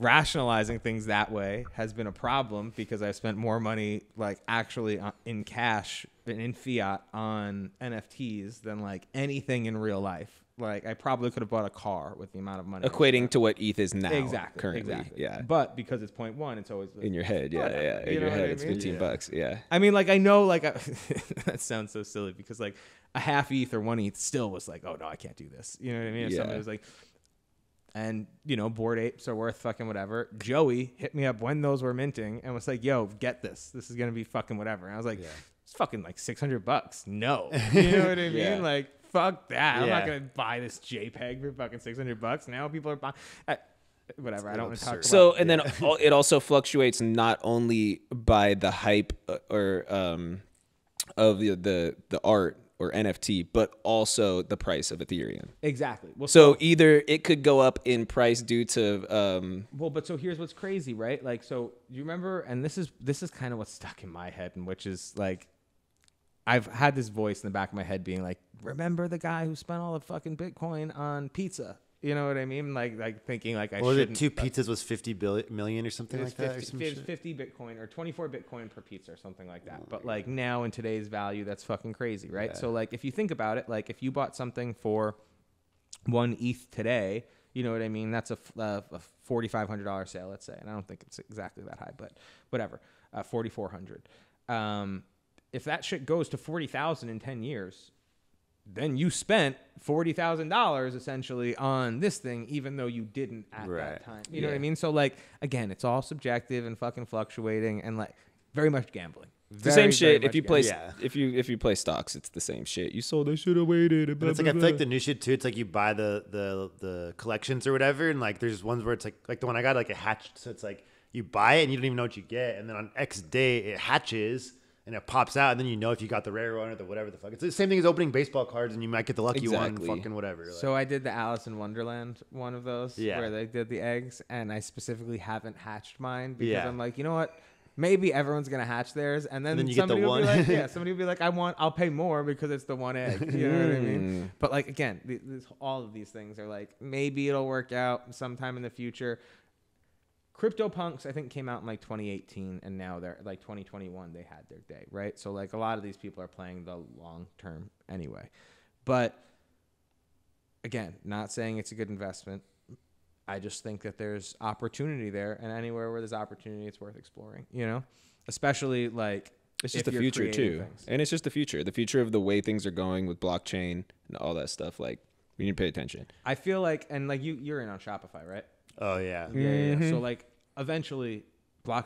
rationalizing things that way has been a problem because I've spent more money like actually in cash and in fiat on NFTs than like anything in real life. Like I probably could have bought a car with the amount of money. Equating to what ETH is now. Exactly. Currently. Exactly. Yeah. But because it's 0.1, it's always In your head. Yeah. whatever. Yeah. In You your know head, what I it's mean? $15. Yeah. I mean, like I know, like that sounds so silly because like a half ETH or 1 ETH still was like, oh no, I can't do this. You know what I mean? If somebody was like, and you know, Bored Apes are worth fucking whatever. Joey hit me up when those were minting and was like, yo, get this. This is gonna be fucking whatever. And I was like, it's fucking like $600. No, you know what I mean? Like. Fuck that. I'm not going to buy this JPEG for fucking $600. Now people are buying. Whatever. I don't want to talk about So, and then it also fluctuates not only by the hype or of the art or NFT, but also the price of Ethereum. Exactly. Well, so either it could go up in price due to well, but so here's what's crazy, right? Like, so you remember, and this is kind of what's stuck in my head, and which is like, I've had this voice in the back of my head being like, remember the guy who spent all the fucking Bitcoin on pizza? You know what I mean? Like thinking like I shouldn't. Was it 2 pizzas was 50 million or something like that? It was 50 Bitcoin or 24 Bitcoin per pizza or something like that. But like now in today's value, that's fucking crazy, right? So like if you think about it, like if you bought something for 1 ETH today, you know what I mean? That's a $4,500 sale, let's say. And I don't think it's exactly that high, but whatever, $4,400. If that shit goes to 40,000 in 10 years, then you spent $40,000 essentially on this thing, even though you didn't at that time. You know what I mean? So like, again, it's all subjective and fucking fluctuating and like very much gambling. It's the same shit. If you play, if you play stocks, it's the same shit. You sold. I should have waited. But it's like I feel like the new shit too. It's like you buy the collections or whatever, and like there's ones where it's like the one I got like a hatched. So it's like you buy it and you don't even know what you get, and then on X day it hatches. And it pops out, and then you know if you got the rare one or the whatever the fuck. It's the same thing as opening baseball cards, and you might get the lucky one, fucking whatever. Like. So I did the Alice in Wonderland one of those, where they did the eggs, and I specifically haven't hatched mine because I'm like, you know what? Maybe everyone's gonna hatch theirs, and then you somebody get the will one. be like, somebody will be like, I'll pay more because it's the one egg. You know what I mean? But like again, all of these things are like maybe it'll work out sometime in the future. CryptoPunks, I think, came out in like 2018, and now they're like 2021. They had their day, right? So like a lot of these people are playing the long term anyway. But again, not saying it's a good investment. I just think that there's opportunity there, and anywhere where there's opportunity, it's worth exploring. You know, especially like it's just the future too, and it's just the future of the way things are going with blockchain and all that stuff. Like we need to pay attention. I feel like, and like you're in on Shopify, right? Oh yeah. Yeah. So like eventually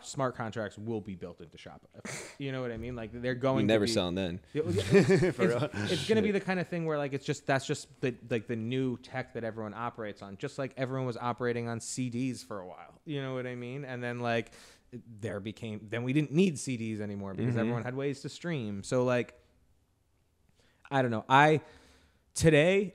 smart contracts will be built into Shopify. You know what I mean? Like they're going never selling then. It's going to be the kind of thing where like that's just the new tech that everyone operates on. Just like everyone was operating on CDs for a while. You know what I mean? And then like then we didn't need CDs anymore because everyone had ways to stream. So like I don't know. Today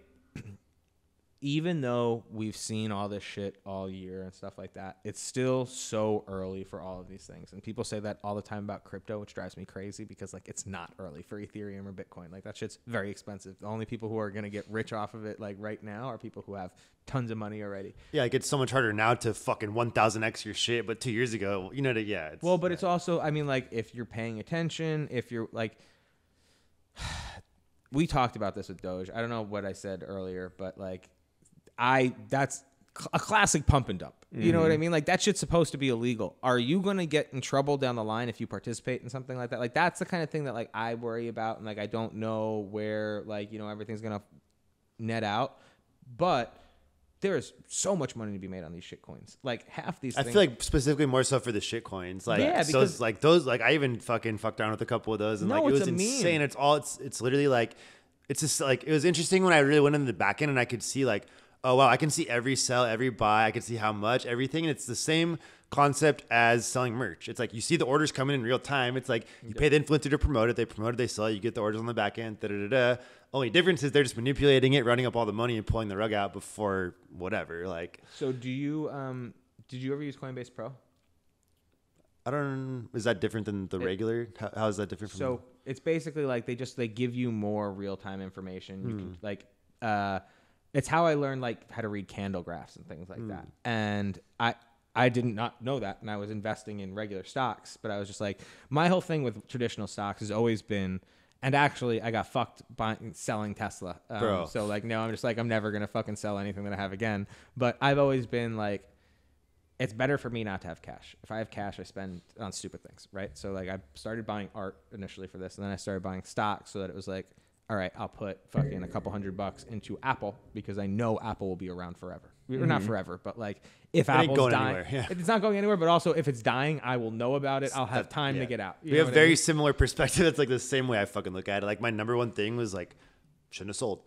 even though we've seen all this shit all year and stuff like that, it's still so early for all of these things. And people say that all the time about crypto, which drives me crazy because like it's not early for Ethereum or Bitcoin. Like that shit's very expensive. The only people who are going to get rich off of it like right now are people who have tons of money already. Yeah, like it's so much harder now to fucking 1,000x your shit, but 2 years ago, you know, it's also, I mean, like if you're paying attention, if you're like, we talked about this with Doge. I don't know what I said earlier, but like, that's a classic pump and dump. You know what I mean? Like that shit's supposed to be illegal. Are you going to get in trouble down the line if you participate in something like that? Like that's the kind of thing that like I worry about. And like, I don't know where like, you know, everything's going to net out, but there's so much money to be made on these shit coins. Like half these things. I feel like specifically more so for the shit coins. Like those, I even fucking fucked around with a couple of those and like, it was insane. It's literally like, it's just like, it was interesting when I really went into the back end and I could see like, oh, wow, I can see every sell, every buy. I can see how much, everything. And it's the same concept as selling merch. It's like you see the orders coming in real time. It's like you pay the influencer to promote it. They promote it, they sell it. You get the orders on the back end. Only difference is they're just manipulating it, running up all the money and pulling the rug out before whatever. Like, so do you, did you ever use Coinbase Pro? Is that different than the regular? How is that different from? So it's basically like they give you more real-time information. You can like, it's how I learned like how to read candle graphs and things like that. And I did not know that, and I was investing in regular stocks, but I was just like, my whole thing with traditional stocks has always been And actually, I got fucked selling Tesla. Bro. So like, no, I'm just like, I'm never going to fucking sell anything that I have again. But I've always been like, it's better for me not to have cash. If I have cash, I spend on stupid things, right? So like I started buying art initially for this, and then I started buying stocks so that it was like, all right, I'll put fucking a couple $100 into Apple because I know Apple will be around forever. Or not forever, but like if Apple's dying, it's not going anywhere. But also if it's dying, I will know about it. I'll have time to get out. We have very similar perspective. It's like the same way I fucking look at it. Like my number one thing was like, shouldn't have sold.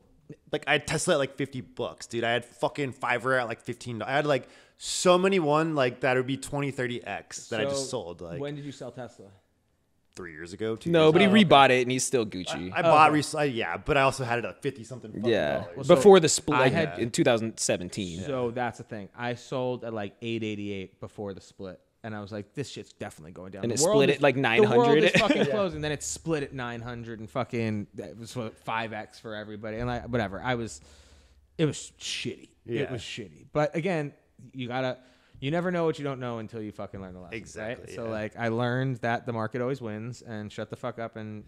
Like I had Tesla at like $50, dude. I had fucking Fiverr at like $15. I had like so many like that would be 20, 30x that I just sold. Like when did you sell Tesla? 3 years ago. No, but he rebought it and he's still Gucci. I bought yeah, but I also had it at 50 something. Yeah, dollars. before the split in 2017. So that's the thing. I sold at like 888 before the split, and I was like, this shit's definitely going down. And it split at like 900. The world is fucking closing. Then it split at 900, and fucking it was 5x for everybody. And like whatever, it was shitty. Yeah. It was shitty. But again, you never know what you don't know until you fucking learn the lesson. Exactly. Right? So like I learned that the market always wins, and shut the fuck up and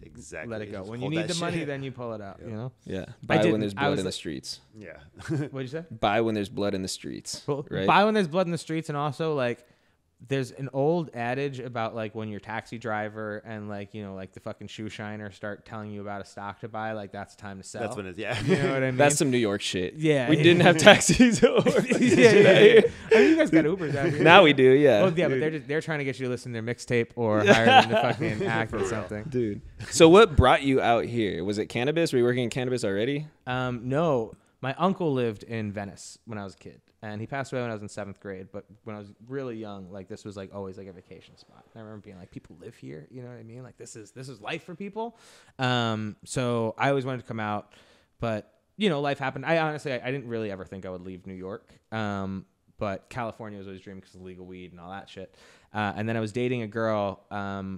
let it go. Just when you need the money, then you pull it out. You know. Yeah. Buy when there's blood in the streets. Yeah. What'd you say? Buy when there's blood in the streets. Well, right? Buy when there's blood in the streets, and also like there's an old adage about like when your taxi driver and like like the fucking shoe shiner start telling you about a stock to buy, like that's time to sell. That's when it's You know what I mean? That's some New York shit. Yeah. We didn't have taxis. yeah. I mean, you guys got Ubers out here. Now we do, yeah. Well, yeah, but they're trying to get you to listen to their mixtape or hire them to fucking act or something. Dude. So what brought you out here? Was it cannabis? Were you working in cannabis already? No. My uncle lived in Venice when I was a kid, and he passed away when I was in 7th grade. But when I was really young, like this was like always like a vacation spot. And I remember being like, people live here, you know what I mean? Like this is life for people. So I always wanted to come out, but life happened. I honestly didn't really ever think I would leave New York. But California was always a dream because of legal weed and all that shit. And then I was dating a girl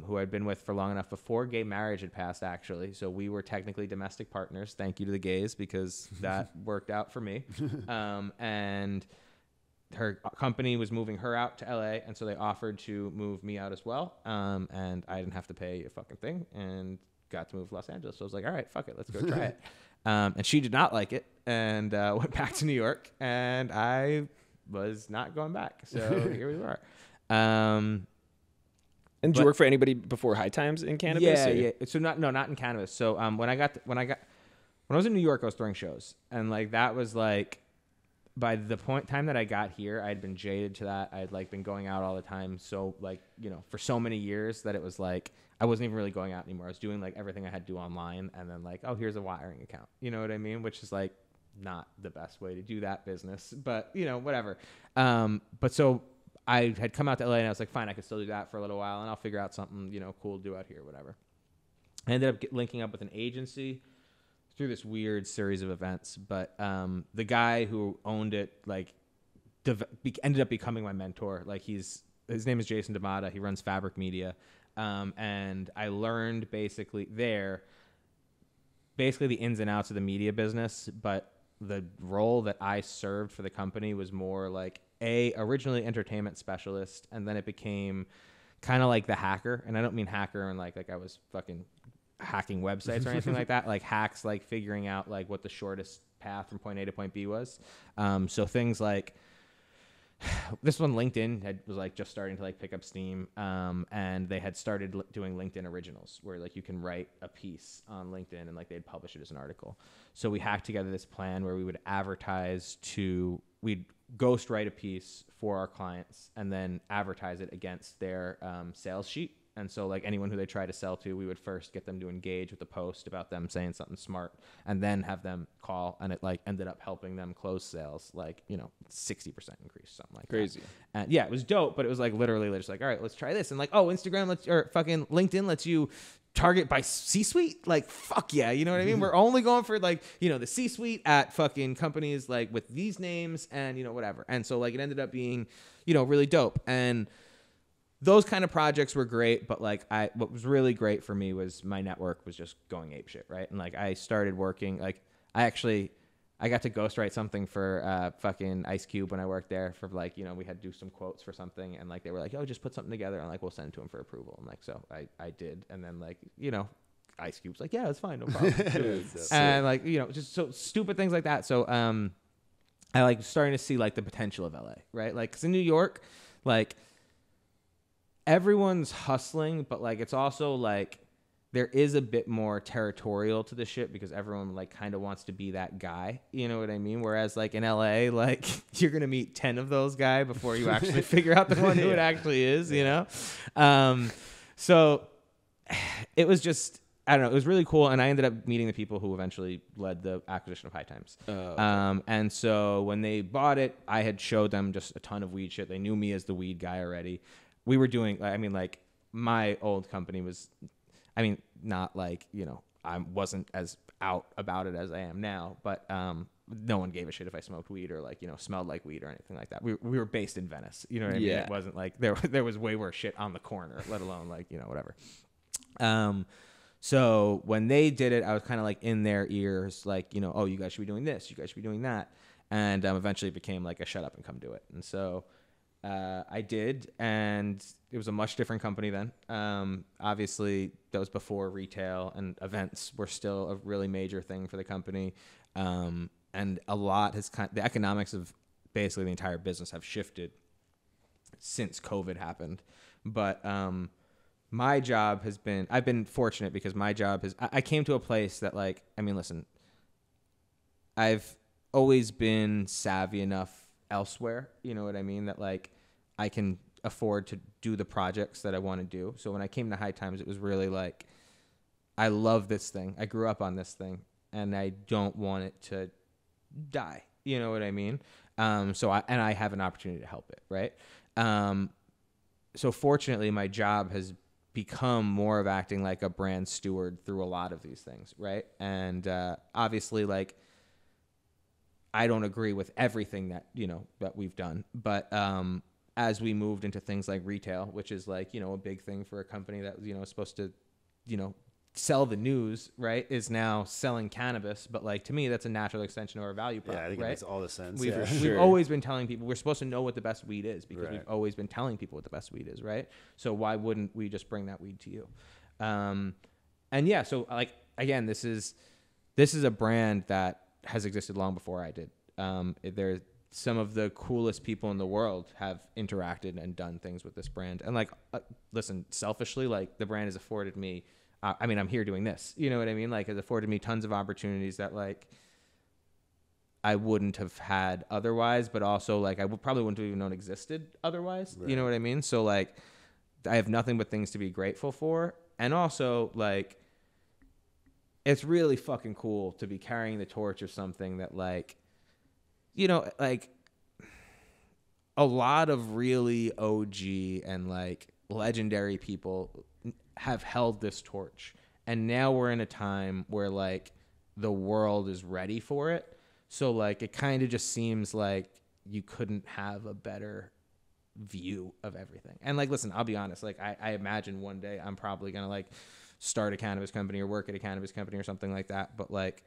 who I'd been with for long enough before gay marriage had passed, actually. So we were technically domestic partners. Thank you to the gays because that worked out for me. And her company was moving her out to LA. And so they offered to move me out as well. And I didn't have to pay a fucking thing and got to move to Los Angeles. So I was like, all right, fuck it. Let's go try it. And she did not like it and went back to New York. And I was not going back. So here we are. And did you work for anybody before High Times in cannabis? Yeah. So not in cannabis. So when I was in New York, I was throwing shows, and like that was like by the time that I got here, I had been jaded to that. I had like been going out all the time, so like for so many years that it was like I wasn't even really going out anymore. I was doing like everything I had to do online, and then like, oh, here's a wiring account. You know what I mean? Which is like not the best way to do that business, but whatever. But so I had come out to LA and I was like, fine, I can still do that for a little while and I'll figure out something, cool to do out here, whatever. I ended up linking up with an agency through this weird series of events, but the guy who owned it, like, ended up becoming my mentor. Like his name is Jason D'Amata. He runs Fabric Media. And I learned basically the ins and outs of the media business, but the role that I served for the company was more like originally entertainment specialist, and then it became kind of like the hacker. And I don't mean hacker and like I was fucking hacking websites or anything like that. Like hacks, like figuring out like what the shortest path from point A to point B was. So things like this one, LinkedIn was like just starting to like pick up steam, and they had started doing LinkedIn originals where like you can write a piece on LinkedIn and like they'd publish it as an article. So we hacked together this plan where we would we'd ghost write a piece for our clients and then advertise it against their sales sheet. And so like anyone who they try to sell to, we would first get them to engage with the post about them saying something smart and then have them call, and it like ended up helping them close sales, like, 60% increase, something like crazy. That. And yeah, it was dope, but it was like literally just like, all right, let's try this. And like, oh, Instagram or fucking LinkedIn lets you target by C-suite. Like, fuck yeah. You know what I mean? We're only going for like, the C-suite at fucking companies like with these names and, whatever. And so like it ended up being, really dope. And those kind of projects were great, but like what was really great for me was my network was just going apeshit, right? And like I started working, like I got to ghostwrite something for fucking Ice Cube when I worked there for like, we had to do some quotes for something, and like they were like, oh, just put something together and like we'll send it to him for approval. And like so I did, and then like Ice Cube's like, yeah, it's fine, no problem. And like, you know, just so stupid things like that. So I like starting to see like the potential of LA, right? Like, 'cause in New York, like everyone's hustling, but like it's also like there is a bit more territorial to the shit because everyone like kind of wants to be that guy, you know what I mean? Whereas like in LA, like you're gonna meet 10 of those guys before you actually figure out the one who it actually is, you know? So it was just, I don't know, it was really cool, and I ended up meeting the people who eventually led the acquisition of High Times. Okay. And so when they bought it, I had showed them just a ton of weed shit. They knew me as the weed guy already. We were doing, I mean, like my old company was, I mean, not like, you know, I wasn't as out about it as I am now, but no one gave a shit if I smoked weed or like, you know, smelled like weed or anything like that. We were based in Venice, you know what I mean? It wasn't like there was way worse shit on the corner, let alone like, you know, whatever. So when they did it, I was kind of like in their ears, like, you know, oh, you guys should be doing this, you guys should be doing that. And eventually it became like a shut up and come do it. And so I did, and it was a much different company then. Obviously, that was before retail, and events were still a really major thing for the company. And a lot has the economics of basically the entire business have shifted since COVID happened. But my job has been, I've been fortunate because my job has, I came to a place that like, I mean, listen, I've always been savvy enough elsewhere, you know what I mean, that like I can afford to do the projects that I want to do. So when I came to High Times, it was really like, I love this thing. I grew up on this thing, and I don't want it to die. You know what I mean? So I have an opportunity to help it, right? So fortunately, my job has become more of acting like a brand steward through a lot of these things, right? And obviously, like, I don't agree with everything that, you know, that we've done, but as we moved into things like retail, which is like, you know, a big thing for a company that, you know, is supposed to, you know, sell the news, right, is now selling cannabis. But like, to me, that's a natural extension of our value prop. Yeah, I think right? it makes all the sense. We've always been telling people we're supposed to know what the best weed is because we've always been telling people what the best weed is, right? So why wouldn't we just bring that weed to you? And yeah, so like, again, this is a brand that has existed long before I did. There's some of the coolest people in the world have interacted and done things with this brand. And like, listen, selfishly, like the brand has afforded me, I mean, I'm here doing this, you know what I mean? Like, it's afforded me tons of opportunities that like I wouldn't have had otherwise, but also like I probably wouldn't have even known existed otherwise. Right. You know what I mean? So like, I have nothing but things to be grateful for. And also like, it's really fucking cool to be carrying the torch of something that like, you know, like a lot of really OG and like legendary people have held this torch. And now we're in a time where like the world is ready for it. So like, it kind of just seems like you couldn't have a better view of everything. And like, listen, I'll be honest. Like I imagine one day I'm probably going to like start a cannabis company or work at a cannabis company or something like that. But like,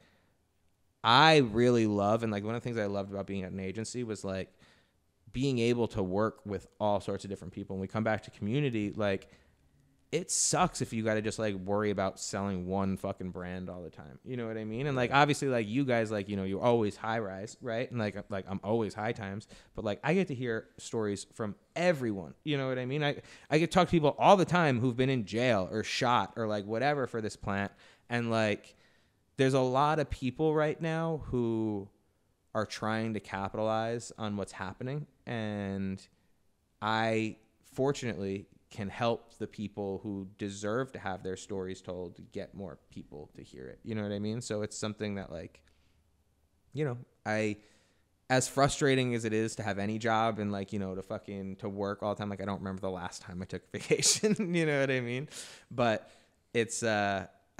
I really love, and like one of the things I loved about being at an agency was like being able to work with all sorts of different people. When we come back to community, like it sucks if you got to just like worry about selling one fucking brand all the time. You know what I mean? And like, obviously like you guys, like, you know, you're always Highrise, right? And like I'm always High Times, but like I get to hear stories from everyone. You know what I mean? I get to talk to people all the time who've been in jail or shot or like whatever for this plant. And like, there's a lot of people right now who are trying to capitalize on what's happening. And I, fortunately, can help the people who deserve to have their stories told to get more people to hear it. You know what I mean? So it's something that like, you know, as frustrating as it is to have any job and like, you know, to work all the time. Like, I don't remember the last time I took vacation, you know what I mean? But it's,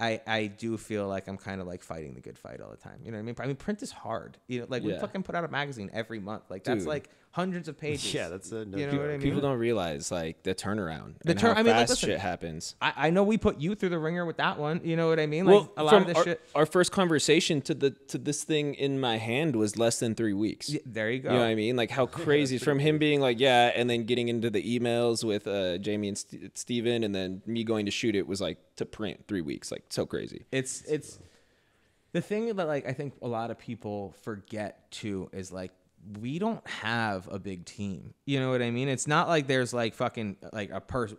I do feel like I'm kind of like fighting the good fight all the time. You know what I mean? Print is hard. You know, like we fucking put out a magazine every month. Like that's like hundreds of pages. Yeah, that's a you know what I mean? People don't realize like the turnaround and how fast shit happens. I know we put you through the ringer with that one. You know what I mean? Like a lot of this shit. Our first conversation to this thing in my hand was less than 3 weeks. Yeah, there you go. You know what I mean? Like how crazy from him being like, yeah, and then getting into the emails with Jamie and Steven, and then me going to shoot it was like to print 3 weeks. Like so crazy. It's the thing that like I think a lot of people forget too is like we don't have a big team. You know what I mean? It's not like there's like fucking like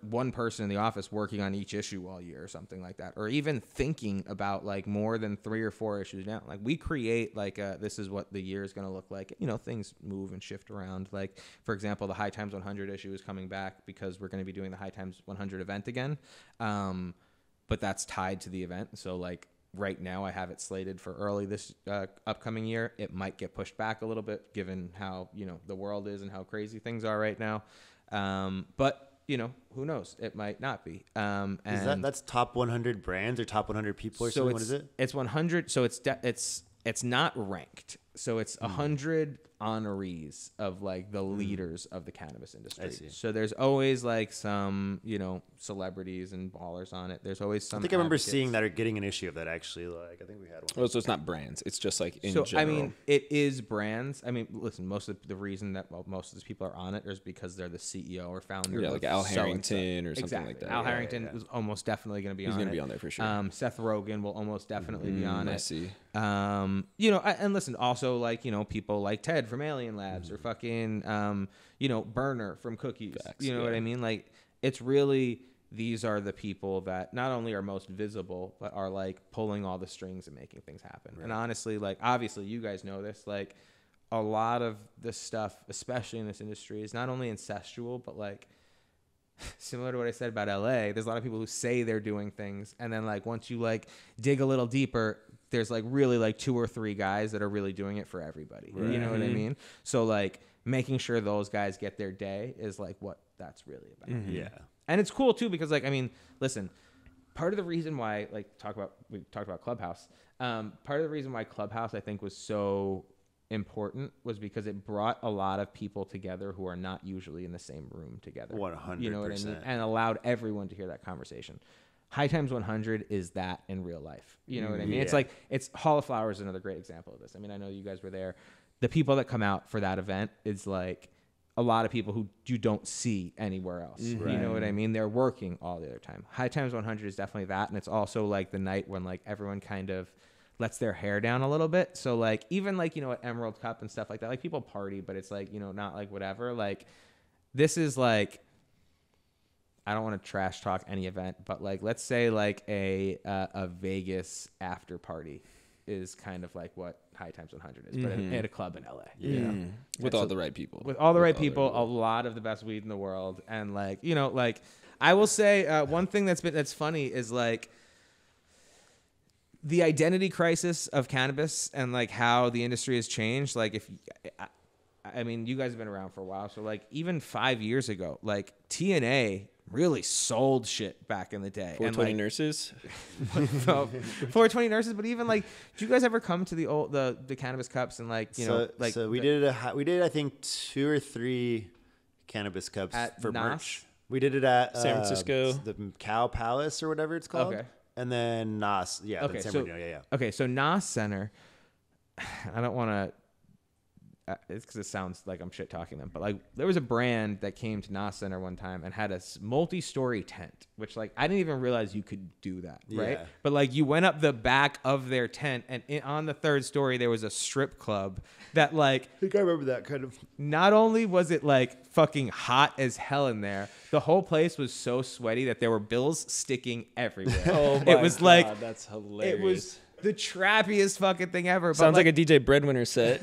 one person in the office working on each issue all year or something like that, or even thinking about like more than 3 or 4 issues down. Like we create like this is what the year is going to look like. You know, things move and shift around. Like for example, the High Times 100 issue is coming back because we're going to be doing the High Times 100 event again. But that's tied to the event. So like right now I have it slated for early this upcoming year. It might get pushed back a little bit given how, you know, the world is and how crazy things are right now. But, you know, who knows? It might not be. And that's top 100 brands or top 100 people or something? What is it? It's 100. So it's not ranked. So it's 100 honorees of like the leaders of the cannabis industry. I see. So there's always like some, you know, celebrities and ballers on it. There's always some. I think I remember seeing that or getting an issue of that actually. Like I think we had one. Well, so it's not brands. It's just like in general. I mean, it is brands. I mean, listen, most of the reason that most of these people are on it is because they're the CEO or founder. Yeah, of like Al so-and-so. Harrington or something like that. Al Harrington is almost definitely going to be on it. He's going to be on there for sure. Seth Rogen will almost definitely be on it. I see. You know, and listen, also like, you know, people like Ted from Alien Labs or fucking, you know, Burner from Cookies. Facts, you know what I mean? Like, it's really, these are the people that not only are most visible, but are like pulling all the strings and making things happen. Right. And honestly, like, obviously you guys know this, like a lot of this stuff, especially in this industry, is not only incestual, but like, similar to what I said about LA, there's a lot of people who say they're doing things. And then like, once you like dig a little deeper, there's like really like 2 or 3 guys that are really doing it for everybody. Right. You know what I mean? So like making sure those guys get their day is like what that's really about. Mm-hmm. Yeah. And it's cool too, because like, I mean, listen, part of the reason why we talked about Clubhouse. Part of the reason why Clubhouse I think was so important was because it brought a lot of people together who are not usually in the same room together. 100%. You know what I mean? And allowed everyone to hear that conversation. High Times 100 is that in real life. You know what I mean? Yeah. It's like, it's Hall of Flowers is another great example of this. I mean, I know you guys were there. The people that come out for that event is like a lot of people who you don't see anywhere else. Mm-hmm. You know what I mean? They're working all the other time. High Times 100 is definitely that. And it's also like the night when like everyone kind of lets their hair down a little bit. So like, even like, you know, at Emerald Cup and stuff like that, like people party, but it's like, you know, not like whatever. Like this is like, I don't want to trash talk any event, but like, let's say like a Vegas after party is kind of like what High Times 100 is, but at a club in LA. Yeah. You know? With all the right people. With all the right people, a lot of the best weed in the world. And like, you know, like I will say one thing that's funny is like the identity crisis of cannabis and like how the industry has changed. Like I mean, you guys have been around for a while. So like even 5 years ago, like TNA really sold shit back in the day. 420 and, like, nurses? 420 nurses. But even like, did you guys ever come to the cannabis cups and like, you know, like. So we did I think 2 or 3 cannabis cups for NAS? merch. We did it at San Francisco. The Cow Palace or whatever it's called. Okay. And then NAS. Yeah. Okay. San So, Bernardino, yeah. Okay. So NAS Center, I don't want to, it's because it sounds like I'm shit talking them, but like there was a brand that came to NAS Center one time and had a multi-story tent, which like I didn't even realize you could do that, right? Yeah. But like you went up the back of their tent, and on the 3rd story there was a strip club that like I think I remember that kind of. not only was it like fucking hot as hell in there, the whole place was so sweaty that there were bills sticking everywhere. Oh my it was God, like that's hilarious. it was the trappiest fucking thing ever. Sounds like a DJ Breadwinner set.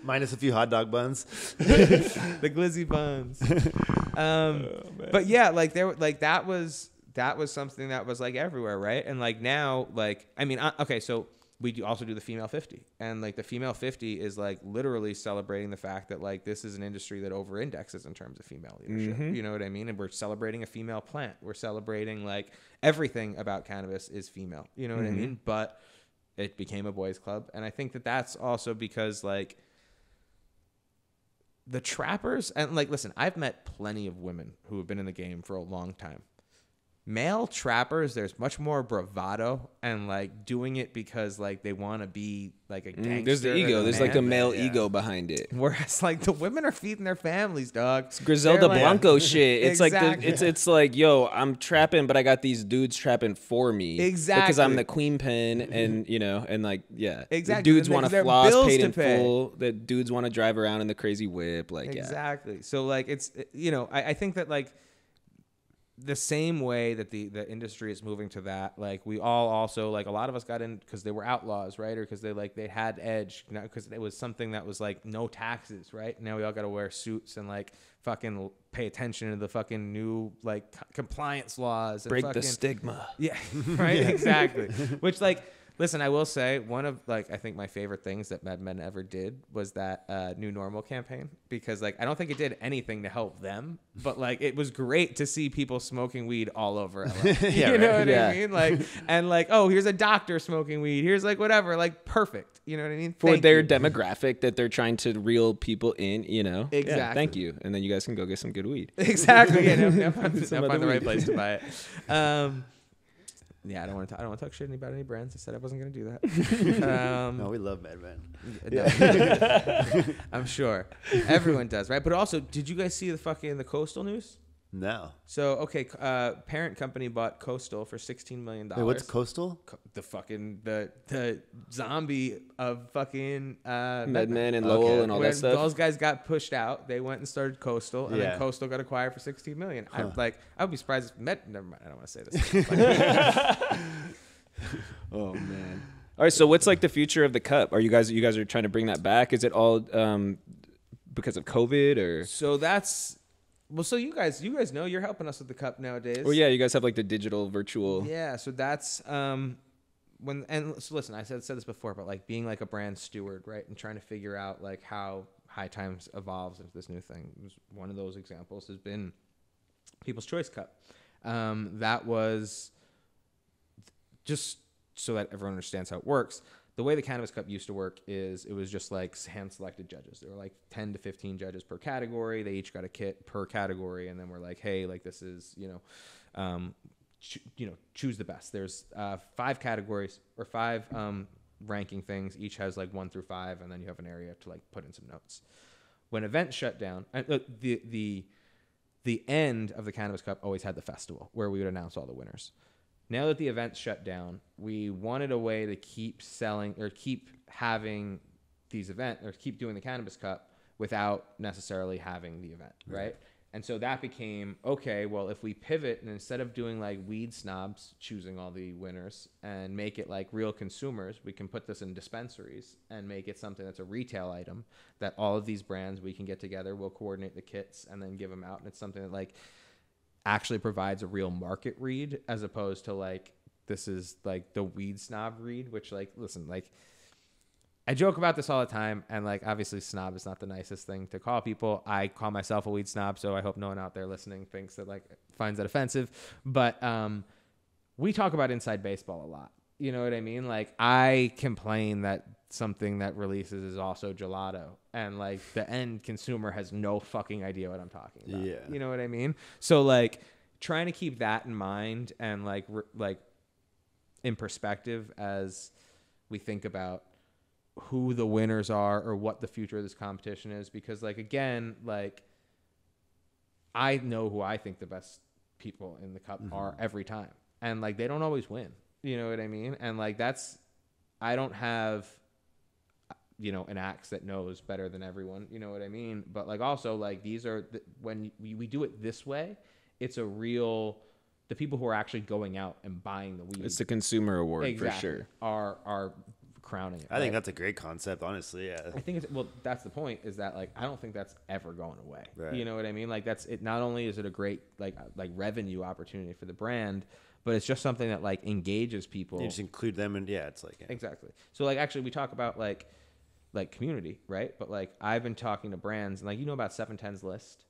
Minus a few hot dog buns. the glizzy buns. But yeah, like that was something that was like everywhere, right? And like now, like I mean, okay, so we also do the female 50, and like the female 50 is like literally celebrating the fact that like this is an industry that over indexes in terms of female leadership. You know what I mean? And we're celebrating a female plant. We're celebrating like everything about cannabis is female. You know what I mean? But it became a boys club, and I think that that's also because like the trappers, and like listen, I've met plenty of women who have been in the game for a long time. Male trappers, there's much more bravado and like doing it because like they want to be like a gangster. There's the ego. There's like a male ego behind it. Whereas like the women are feeding their families, dog. It's Griselda Like, Blanco shit. It's exactly. like it's like, yo, I'm trapping, but I got these dudes trapping for me. Exactly. Because I'm the queen pen, and and like Exactly. the dudes want Their to floss bills paid to in pay. full. The dudes want to drive around in the crazy whip, like exactly. So like it's I think that like the same way that the industry is moving to that, like we all also like a lot of us got in because they were outlaws, right? Or because they had edge, because it was something that was like no taxes, right? Now we all got to wear suits and like fucking pay attention to the fucking new like compliance laws and break the stigma. Yeah, right. Exactly. Which like. Listen, I will say one of like I think my favorite things that Mad Men ever did was that New Normal campaign, because like I don't think it did anything to help them, but like it was great to see people smoking weed all over LA. You know what I mean? Like and like, oh, here's a doctor smoking weed. Here's like whatever, like perfect. You know what I mean? For their demographic that they're trying to reel people in, Exactly. Yeah, thank you. And then you guys can go get some good weed. Exactly. Yeah, now find the right place to buy it. Yeah, I don't want to talk shit about any brands. I said I wasn't going to do that. No, we love Mad Men. No. I'm sure everyone does, right? But also, did you guys see the Coastal news? No. So okay, parent company bought Coastal for $16 million. Wait, what's Coastal? The zombie of fucking Mad Men and Lowell and all that stuff. Those guys got pushed out. They went and started Coastal, and then Coastal got acquired for $16 million. I would be surprised if Never mind. I don't want to say this. Oh man. All right. So what's like the future of the cup? Are you guys are trying to bring that back? Is it all because of COVID or? So that's. Well, so you guys know you're helping us with the cup nowadays. Well, yeah, you guys have like the digital virtual. Yeah, so that's so listen, I said this before, but like being like a brand steward, right, and trying to figure out like how High Times evolves into this new thing. One of those examples has been People's Choice Cup. That was just so that everyone understands how it works. The way the Cannabis Cup used to work is it was just like hand-selected judges. There were like 10 to 15 judges per category. They each got a kit per category, and then we're like, hey, like this is, choose the best. There's 5 categories or 5 ranking things. Each has like 1 through 5, and then you have an area to like put in some notes. When events shut down, the end of the Cannabis Cup always had the festival where we would announce all the winners. Now that the event's shut down, we wanted a way to keep selling or keep having these events or keep doing the Cannabis Cup without necessarily having the event, right? And so that became, okay, well, if we pivot and instead of doing like weed snobs choosing all the winners and make it like real consumers, we can put this in dispensaries and make it something that's a retail item that all of these brands we can get together, we'll coordinate the kits and then give them out. And it's something that like actually provides a real market read as opposed to like this is like the weed snob read, which like listen, like I joke about this all the time, and like obviously snob is not the nicest thing to call people. I call myself a weed snob, so I hope no one out there listening thinks that like finds that offensive. But we talk about inside baseball a lot. You know what I mean? Like I complain that something that releases is also gelato, and like the end consumer has no fucking idea what I'm talking about. Yeah. You know what I mean? So like trying to keep that in mind and like in perspective as we think about who the winners are or what the future of this competition is, because like again, like I know who I think the best people in the cup are every time, and like they don't always win. You know what I mean? And like I don't have an axe that knows better than everyone. You know what I mean? But like also like these are when we do it this way, it's a real the people who are actually going out and buying the weed. It's the consumer award exactly, for sure. Are crowning it. I think that's a great concept, honestly. Yeah. I think that's the point, is that like I don't think that's ever going away. Right. You know what I mean? Like that's it. Not only is it a great like revenue opportunity for the brand, but it's just something that like engages people. You just include them, and it's like exactly. So like actually we talk about like community, right? But like I've been talking to brands, and like about 710's List.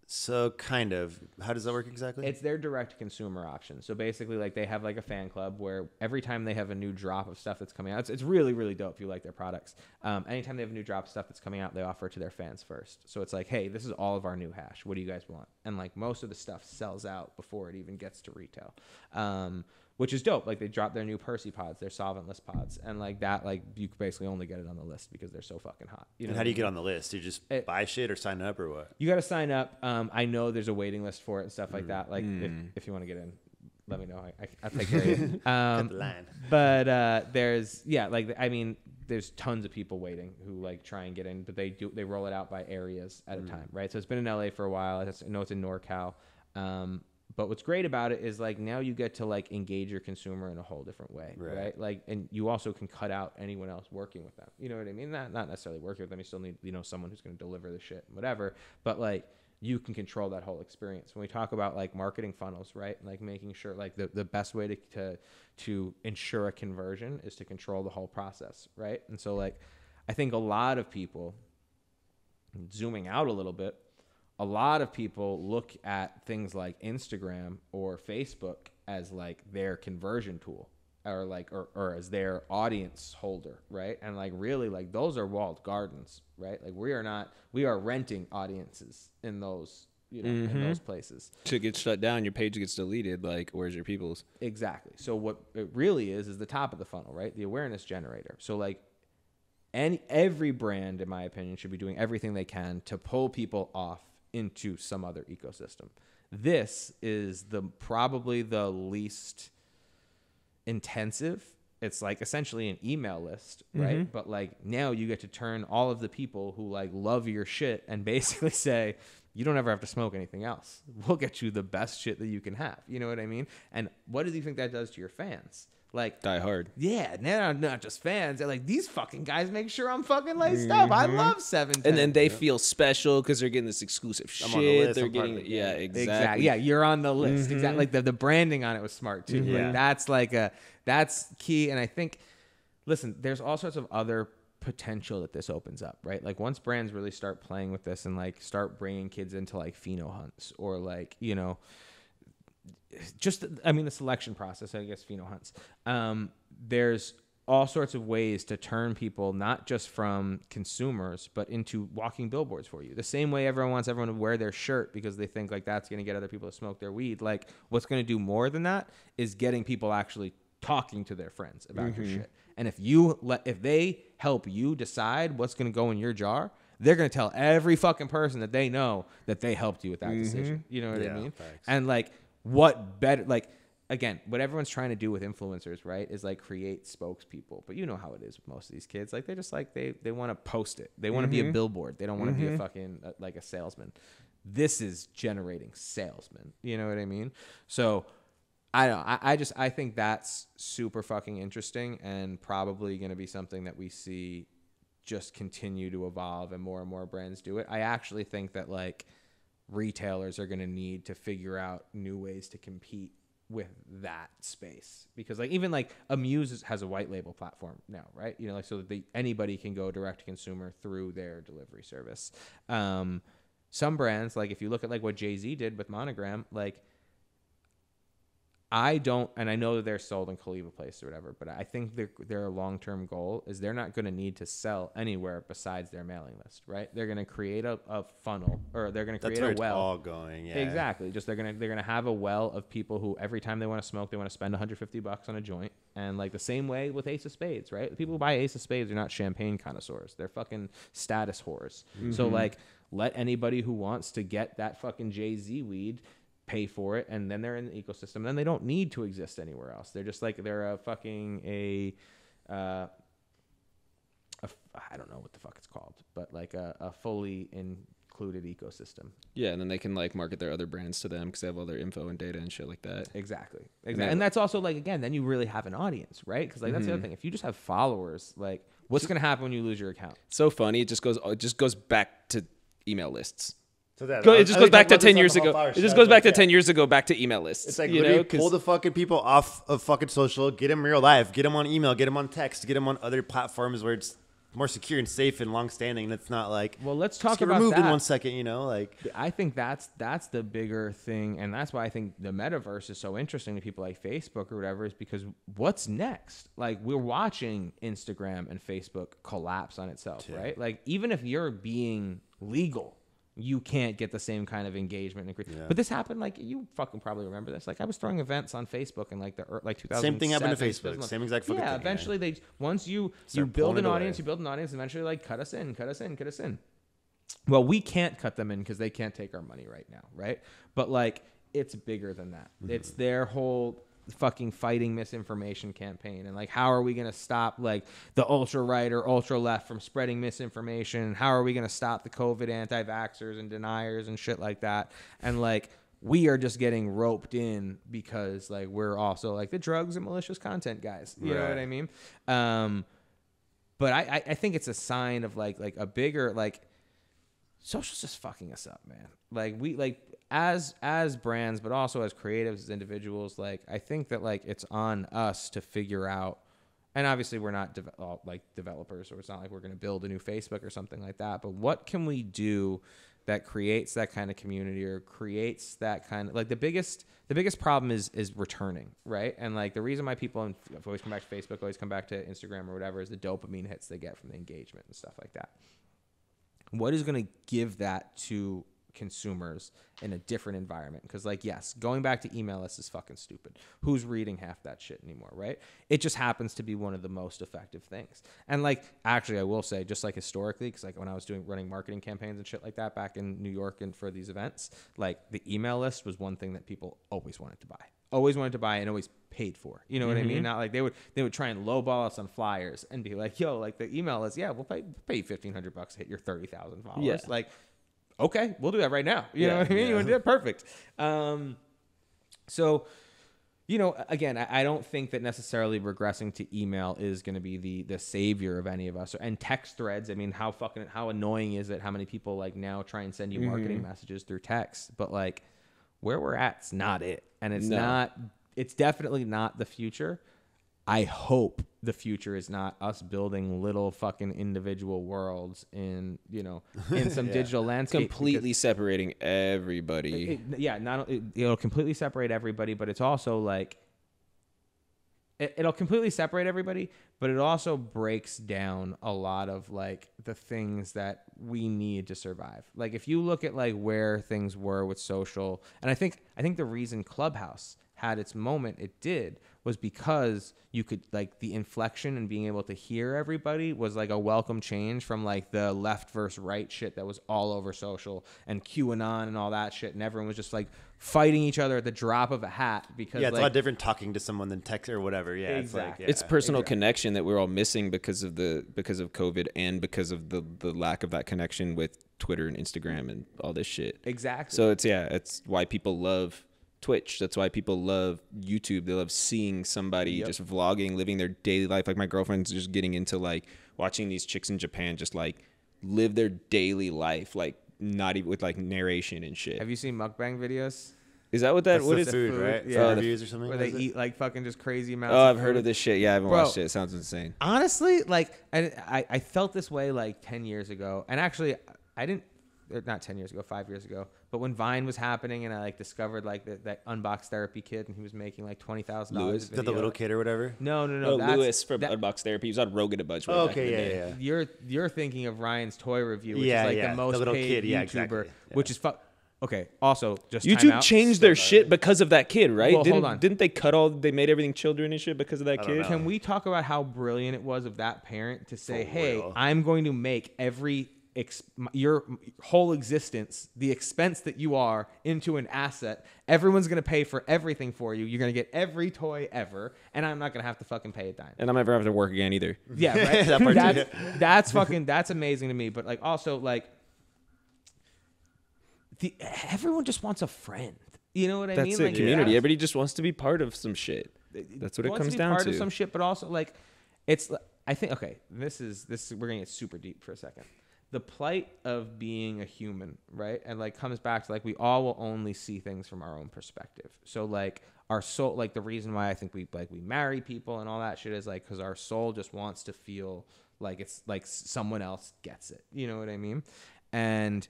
So kind of. How does that work exactly? It's their direct consumer option. So basically like they have like a fan club where every time they have a new drop of stuff that's coming out, it's really, really dope if you like their products. Anytime they have a new drop of stuff that's coming out, they offer it to their fans first. So it's like, hey, this is all of our new hash. What do you guys want? And like most of the stuff sells out before it even gets to retail. which is dope. Like they dropped their new Percy pods, their solventless pods, and like that, like you basically only get it on the list because they're so fucking hot. You know, and how do you get on the list? You just buy shit or sign up or what? You got to sign up. I know there's a waiting list for it and stuff like that. Like if you want to get in, let me know. I'll take care of you. Cut the line. But there's tons of people waiting who like try and get in, but they roll it out by areas at a time, right? So it's been in LA for a while. I know it's in NorCal. But what's great about it is like now you get to like engage your consumer in a whole different way, right? Like, and you also can cut out anyone else working with them. You know what I mean? Not necessarily working with them. You still need, someone who's going to deliver the shit, whatever. But like you can control that whole experience. When we talk about like marketing funnels, right? Like making sure like the best way to ensure a conversion is to control the whole process, right? And so like I think a lot of people, zooming out a little bit, a lot of people look at things like Instagram or Facebook as like their conversion tool or like or as their audience holder, right? And like really like those are walled gardens, right? Like we are renting audiences in those in those places. To get shut down, your page gets deleted. Like, where's your people's? Exactly. So what it really is the top of the funnel, right? The awareness generator. So like every brand, in my opinion, should be doing everything they can to pull people off into some other ecosystem. This is probably the least intensive. It's like essentially an email list, right? But like now you get to turn all of the people who like love your shit and basically say, you don't ever have to smoke anything else. We'll get you the best shit that you can have. You know what I mean? And what do you think that does to your fans? Like Die hard. Yeah, not just fans. They're like, these fucking guys make sure I'm fucking laced up. I love 710. And then they feel special because they're getting this exclusive shit. I'm on the list. They're I'm part getting of the yeah, game. exactly. Yeah, you're on the list. Exactly. Like the branding on it was smart too. Yeah. Like that's key. And I think, listen, there's all sorts of other potential that this opens up, right? Like once brands really start playing with this and like start bringing kids into like pheno hunts or like the selection process, I guess, pheno hunts. There's all sorts of ways to turn people not just from consumers but into walking billboards for you. The same way everyone wants everyone to wear their shirt because they think like that's going to get other people to smoke their weed. Like what's going to do more than that is getting people actually talking to their friends about your shit. And if they help you decide what's going to go in your jar, they're going to tell every fucking person that they know that they helped you with that decision. You know what I mean? Thanks. And like what better, like, again, what everyone's trying to do with influencers, right, is like create spokespeople. But you know how it is with most of these kids. Like they're just like, they want to post it. They want to be a billboard. They don't want to be a fucking like a salesman. This is generating salesmen. You know what I mean? So I don't know. I think that's super fucking interesting and probably going to be something that we see just continue to evolve and more brands do it. I actually think that like retailers are going to need to figure out new ways to compete with that space because like even like Amuse has a white label platform now, right? Like so that anybody can go direct to consumer through their delivery service. Some brands, like if you look at like what Jay-Z did with Monogram, like I know that they're sold in Kaliva Place or whatever, but I think their long-term goal is they're not going to need to sell anywhere besides their mailing list, right? They're going to create a funnel, or they're going to create a well. That's where it's all going, yeah. Exactly. Just they're going to have a well of people who every time they want to smoke, they want to spend $150 on a joint. And like the same way with Ace of Spades, right? The people who buy Ace of Spades are not champagne connoisseurs. They're fucking status whores. So like let anybody who wants to get that fucking Jay-Z weed pay for it, and then they're in the ecosystem. Then they don't need to exist anywhere else. They're just like they're a fucking I don't know what the fuck it's called, but like a fully included ecosystem. Yeah, and then they can like market their other brands to them because they have all their info and data and shit like that. Exactly. And that's also like again, then you really have an audience, right? Because like that's the other thing. If you just have followers, like what's gonna happen when you lose your account? So funny. It just goes back to email lists. So that, it just goes back to 10 years ago. It just goes back to 10 years ago, back to email lists. It's like literally pull the fucking people off of fucking social, get them real life, get them on email, get them on text, get them on other platforms where it's more secure and safe and long-standing. And it's not like, well, let's talk about removed that in 1 second, like. I think that's the bigger thing, and that's why I think the metaverse is so interesting to people like Facebook or whatever, is because what's next? Like we're watching Instagram and Facebook collapse on itself, right? Like even if you're being legal you can't get the same kind of engagement. But this happened, like, you fucking probably remember this. Like, I was throwing events on Facebook in like 2000. Same thing happened to Facebook. Same exact fucking thing. Yeah, eventually they, once you build an audience, eventually like cut us in. Well, we can't cut them in because they can't take our money right now, right? But like, it's bigger than that. It's their whole fucking fighting misinformation campaign, and like, how are we going to stop like the ultra right or ultra left from spreading misinformation? How are we going to stop the COVID anti-vaxxers and deniers and shit like that? And like, we are just getting roped in because like we're also like the drugs and malicious content guys, you know what I mean? But I think it's a sign of like a bigger, like, social's just fucking us up, man. Like, we like, as brands, but also as creatives, as individuals, like, I think that like it's on us to figure out, and obviously we're not like developers, or it's not like we're going to build a new Facebook or something like that, but what can we do that creates that kind of community, or creates that kind of, like, the biggest problem is returning, right? And like, the reason why people always come back to Facebook, always come back to Instagram or whatever, is the dopamine hits they get from the engagement and stuff like that. What is going to give that to consumers in a different environment? Because like, yes, going back to email lists is fucking stupid. Who's reading half that shit anymore, right? It just happens to be one of the most effective things. And like, actually, I will say, just like historically, because like when I was running marketing campaigns and shit like that back in New York and for these events, like the email list was one thing that people always wanted to buy and always paid for. You know what I mean? Not like they would try and lowball us on flyers and be like, yo, like the email list, yeah, we'll pay you $1,500 to hit your 30,000 followers. Yeah. Like, okay, we'll do that right now. You know what I mean? You want to do it? Perfect. So, you know, again, I don't think that necessarily regressing to email is going to be the savior of any of us. And text threads, I mean, how annoying is it? How many people like now try and send you marketing messages through text? But like, where we're at's not it. And it's definitely not the future. I hope the future is not us building little fucking individual worlds in some digital landscape. Completely separating everybody. It'll completely separate everybody, but it's also like, it'll completely separate everybody, but it also breaks down a lot of like the things that we need to survive. Like, if you look at like where things were with social, and I think the reason Clubhouse had its moment it did was because you could, like, the inflection and being able to hear everybody was like a welcome change from like the left versus right shit that was all over social and QAnon and all that shit, and everyone was just like fighting each other at the drop of a hat because it's a lot different talking to someone than text or whatever. Yeah, exactly. It's personal connection that we're all missing because of COVID and because of the lack of that connection with Twitter and Instagram and all this shit. Exactly. So it's why people love Twitch. That's why people love YouTube. They love seeing somebody just vlogging, living their daily life. Like, my girlfriend's just getting into like watching these chicks in Japan just like live their daily life, like not even with like narration and shit. Have you seen mukbang videos? Is that what that? That's what the is food, right? Yeah, reviews or something. Where they eat like fucking just crazy amounts. Oh, of I've heard food. of this shit. Yeah, I haven't watched it. It sounds insane. Honestly, like, and I felt this way like 10 years ago, and actually I didn't. Not 10 years ago, 5 years ago, but when Vine was happening and I like discovered like that Unbox Therapy kid, and he was making like $20,000. Lewis? The little kid or whatever? No. Lewis from Unbox Therapy. He was on Rogan a bunch. Yeah. You're thinking of Ryan's toy review, which is like the most little paid kid. YouTuber, Exactly. which is Okay. Also, just YouTube changed their shit because of that kid, right? Well, hold on. Didn't they they made everything children and shit because of that kid? Can we talk about how brilliant it was of that parent to say, For hey, real. I'm going to make your whole existence, the expense that you are, into an asset. Everyone's going to pay for everything for you. You're going to get every toy ever, and I'm not going to have to fucking pay a dime. And I'm never having to work again either. Yeah, right? That part too. That's amazing to me. But like, also like, everyone just wants a friend. You know what I mean? That's a like, community. Everybody just wants to be part of some shit. That's what it comes down part to. Of some shit, but also like, it's. I think this is we're gonna get super deep for a second. The plight of being a human, right? And like comes back to like, we all will only see things from our own perspective. So like our soul, like the reason why I think we marry people and all that shit is like, because our soul just wants to feel like it's like someone else gets it. You know what I mean? And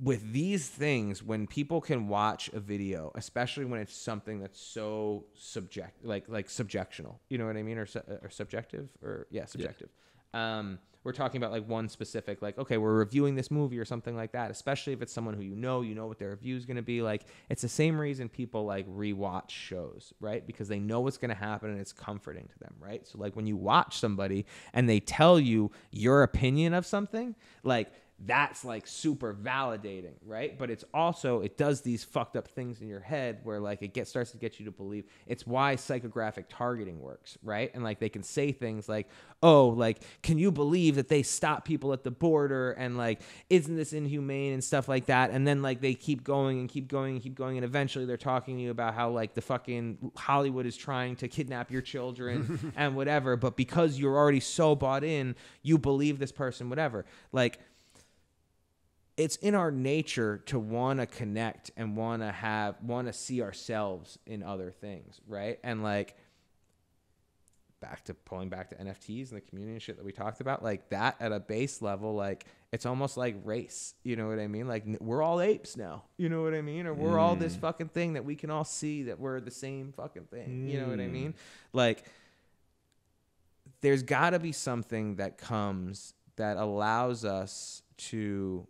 with these things, when people can watch a video, especially when it's something that's so subjectional, you know what I mean? Or subjective, subjective. we're talking about like one specific, like, okay, we're reviewing this movie or something like that, especially if it's someone who you know what their review is going to be. Like, it's the same reason people like rewatch shows, right? Because they know what's going to happen and it's comforting to them, right? So like when you watch somebody and they tell you your opinion of something, like, that's like super validating, right? But it's also, it does these fucked up things in your head where like it starts to get you to believe. It's why psychographic targeting works, right? And like they can say things like, oh, like, can you believe that they stop people at the border, and like, isn't this inhumane and stuff like that? And then like they keep going and keep going and keep going, and eventually they're talking to you about how like the fucking Hollywood is trying to kidnap your children and whatever. But because you're already so bought in, you believe this person, whatever. Like, it's in our nature to want to connect and want to see ourselves in other things, right? And like, pulling back to NFTs and the community and shit that we talked about, like that at a base level, like it's almost like race, you know what I mean? Like we're all apes now, you know what I mean? Or we're all this fucking thing that we can all see that we're the same fucking thing, you know what I mean? Like, there's got to be something that comes that allows us to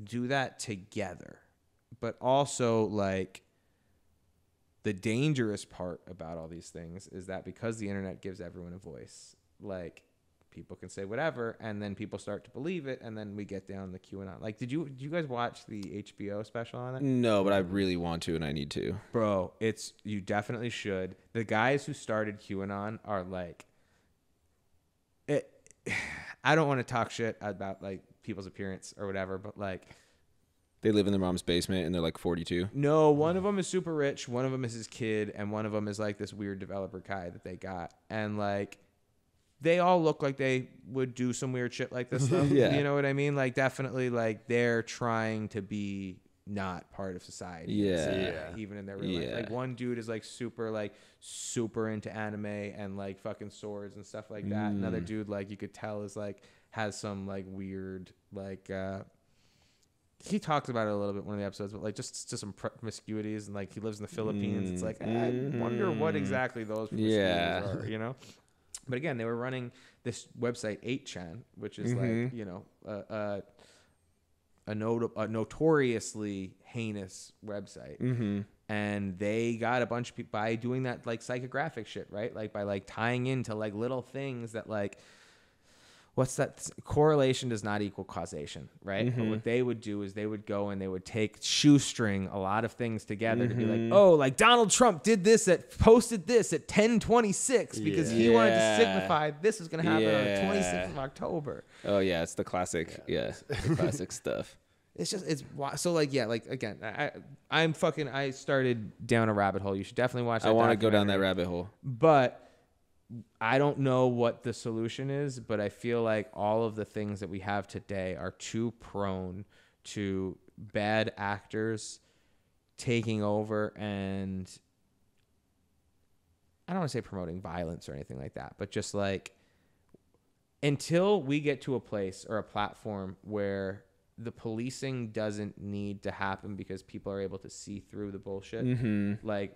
do that together. But also, like, the dangerous part about all these things is that because the internet gives everyone a voice, like, people can say whatever, and then people start to believe it, and then we get down the QAnon. Like, did you guys watch the HBO special on it? No, but I really want to, and I need to. Bro, you definitely should. The guys who started QAnon are like, I don't want to talk shit about like people's appearance or whatever, but like, they live in their mom's basement and they're like 42. No, one of them is super rich, one of them is his kid, and one of them is like this weird developer guy that they got. And like, they all look like they would do some weird shit like this stuff. Yeah. You know what I mean? Like, definitely, like, they're trying to be not part of society. Yeah. Even in their real life. Like, one dude is like super into anime and like fucking swords and stuff like that. Another dude, like, you could tell is like, has some like weird, like, he talks about it a little bit in one of the episodes, but like just some promiscuities, and like he lives in the Philippines. It's like, I wonder what exactly those promiscuities are, you know? But again, they were running this website 8chan, which is like, you know, a notoriously heinous website. And they got a bunch of people by doing that like psychographic shit, right? Like by like tying into like little things that like, what's that? Correlation does not equal causation, right? But what they would do is they would go and they would shoestring a lot of things together to be like, oh, like Donald Trump posted this at 10:26 because he wanted to signify this is going to happen on the 26th of October. Oh yeah, it's the classic, the classic stuff. It's so like, yeah, like again, I started down a rabbit hole. You should definitely watch that. I want to go down that rabbit hole, but I don't know what the solution is, but I feel like all of the things that we have today are too prone to bad actors taking over, and I don't want to say promoting violence or anything like that, but just like, until we get to a place or a platform where the policing doesn't need to happen because people are able to see through the bullshit, like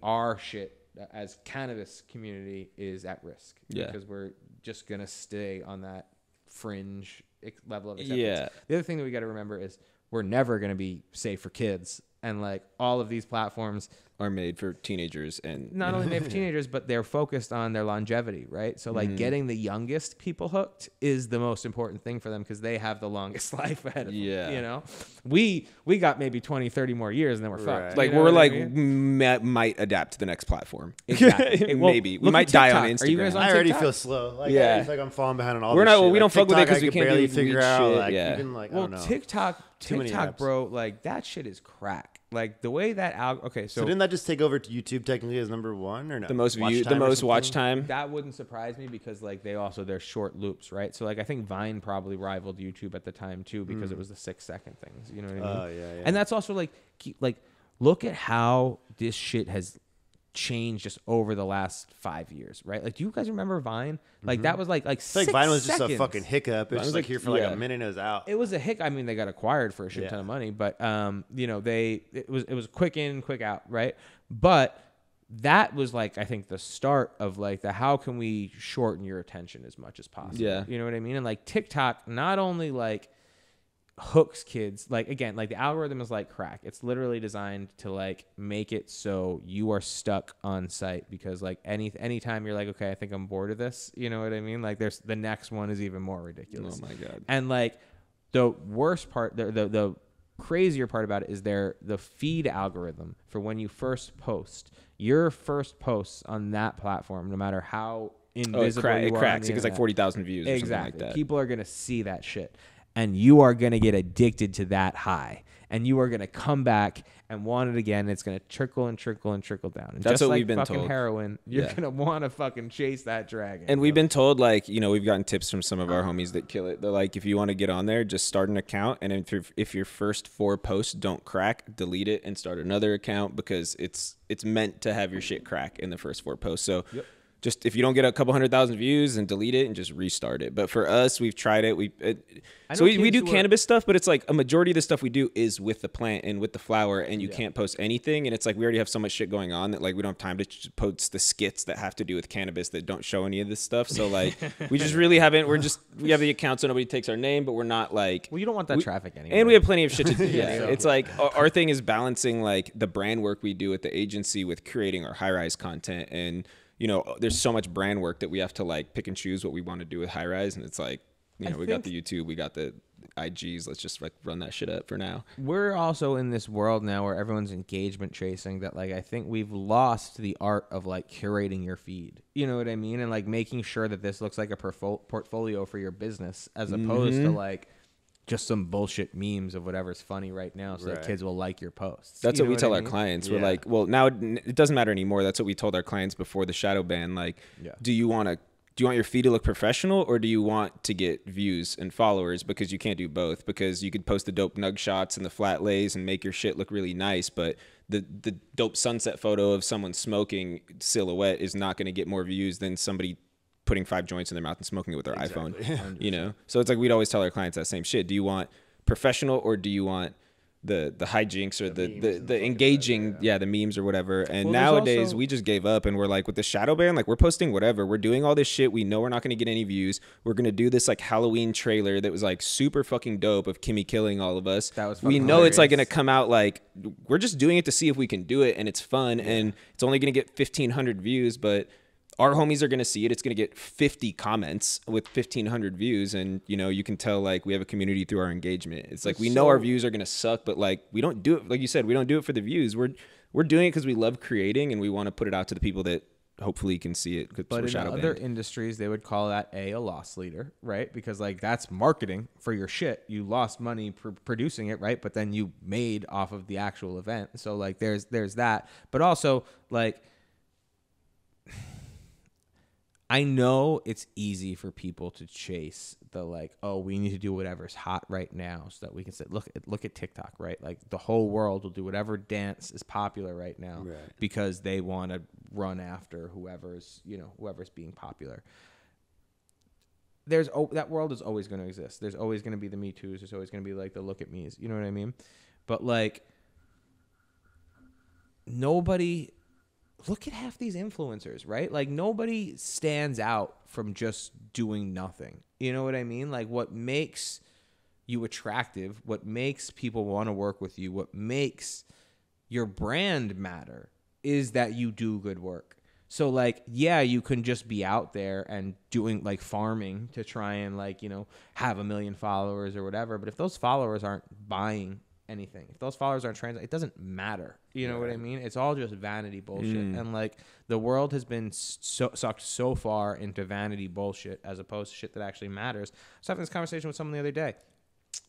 our shit as cannabis community is at risk because we're just going to stay on that fringe level of acceptance. The other thing that we got to remember is we're never going to be safe for kids. And like all of these platforms are made for teenagers, and not only made for teenagers, but they're focused on their longevity, right? So like getting the youngest people hooked is the most important thing for them because they have the longest life ahead of them. You know, we got maybe 20, 30 more years and then we're fucked. Like, you know we're like, I mean? might adapt to the next platform. Exactly. Maybe we might die on Instagram. Are you guys on I already TikTok? feel slow. Like, I feel like I'm falling behind on all We're this not. shit. We don't fuck with it TikTok, because we I can't barely do figure weed out. shit. Like, Even like, well, I don't know. TikTok, bro, like that shit is crack. Like the way that so didn't that just take over to YouTube technically as number one or no? The most view, the most watch time. That wouldn't surprise me because like they're short loops, right? So like I think Vine probably rivaled YouTube at the time too because it was the 6-second things. You know what I mean? Yeah. And that's also like look at how this shit has changed just over the last 5 years, right? Like, do you guys remember Vine? Like that was like it's like 6 Vine was seconds. just a fucking hiccup. It was like here for like a minute and it was out. It was a hick. I mean, they got acquired for a shit ton of money, but you know, it was quick in, quick out, right? But that was like, I think the start of like the, how can we shorten your attention as much as possible? Yeah. You know what I mean? And like TikTok not only like hooks kids, like again, like the algorithm is like crack. It's literally designed to like make it so you are stuck on site, because like anytime you're like, okay, I think I'm bored of this, you know what I mean? Like there's the next one is even more ridiculous. Oh my God. And like the worst part, the crazier part about it is the feed algorithm for when you first post. Your first posts on that platform, no matter how invisible it you are, cracks. It gets like 40,000 views. Or something like that. People are gonna see that shit, and you are gonna get addicted to that high, and you are gonna come back and want it again. It's gonna trickle and trickle and trickle down. And That's just what like we've been fucking told. heroin, you're Yeah. gonna want to fucking chase that dragon. And we've been told, like, you know, we've gotten tips from some of our homies that kill it. They're like, if you want to get on there, just start an account, and if your first 4 posts don't crack, delete it and start another account, because it's meant to have your shit crack in the first 4 posts. So just if you don't get a couple 100,000 views, and delete it and just restart it. But for us, we've tried it. We do cannabis stuff, but it's like a majority of the stuff we do is with the plant and with the flower, and you can't post anything. And it's like we already have so much shit going on that like we don't have time to post the skits that have to do with cannabis that don't show any of this stuff. So like we just really haven't. We have the account so nobody takes our name, but we're not like. Well, you don't want that traffic anymore. And we have plenty of shit to do. It's like our thing is balancing like the brand work we do at the agency with creating our Highrise content. And you know, there's so much brand work that we have to like pick and choose what we want to do with Highrise. And it's like, you know, we got the YouTube, we got the IGs. Let's just like run that shit up for now. We're also in this world now where everyone's engagement chasing, that like I think we've lost the art of like curating your feed. You know what I mean? And like making sure that this looks like a portfolio for your business, as opposed to like just some bullshit memes of whatever's funny right now, so that kids will like your posts. That's what we tell our clients. We're like, well, now it doesn't matter anymore. That's what we told our clients before the shadow ban. Like, do you want your feed to look professional, or do you want to get views and followers? Because you can't do both, because you could post the dope nug shots and the flat lays and make your shit look really nice, but the dope sunset photo of someone smoking silhouette is not going to get more views than somebody putting 5 joints in their mouth and smoking it with their iPhone, you know? So it's like, we'd always tell our clients that same shit. Do you want professional, or do you want the hijinks, or the engaging, the memes or whatever? And nowadays we just gave up, and we're like, with the shadow ban, like we're posting whatever. We're doing all this shit. We know we're not going to get any views. We're going to do this like Halloween trailer that was like super fucking dope of Kimmy killing all of us. That was we know hilarious. It's like going to come out, like we're just doing it to see if we can do it, and it's fun, and it's only going to get 1,500 views, but our homies are going to see it. It's going to get 50 comments with 1,500 views. And, you know, you can tell, like, we have a community through our engagement. It's like, we know our views are going to suck, but, like, we don't do it. Like you said, we don't do it for the views. We're doing it because we love creating, and we want to put it out to the people that hopefully can see it. But in other industries, they would call that a loss leader, right? Because, like, that's marketing for your shit. You lost money producing it, right? But then you made off of the actual event. So, like, there's that. But also, like, I know it's easy for people to chase the like, oh, we need to do whatever's hot right now so that we can say, look at TikTok, right? Like the whole world will do whatever dance is popular right now because they want to run after whoever's being popular. That world is always going to exist. There's always going to be the Me Too's. There's always going to be like the look at me's. You know what I mean? But like nobody. Look at half these influencers, right? Like nobody stands out from just doing nothing. You know what I mean? Like what makes you attractive, what makes people want to work with you, what makes your brand matter is that you do good work. So like, yeah, you can just be out there and doing like farming to try and like, you know, have 1 million followers or whatever. But if those followers aren't buying anything, if those followers aren't translating, it doesn't matter. You know what I mean? It's all just vanity bullshit. And like the world has been sucked so far into vanity bullshit as opposed to shit that actually matters. I was having this conversation with someone the other day.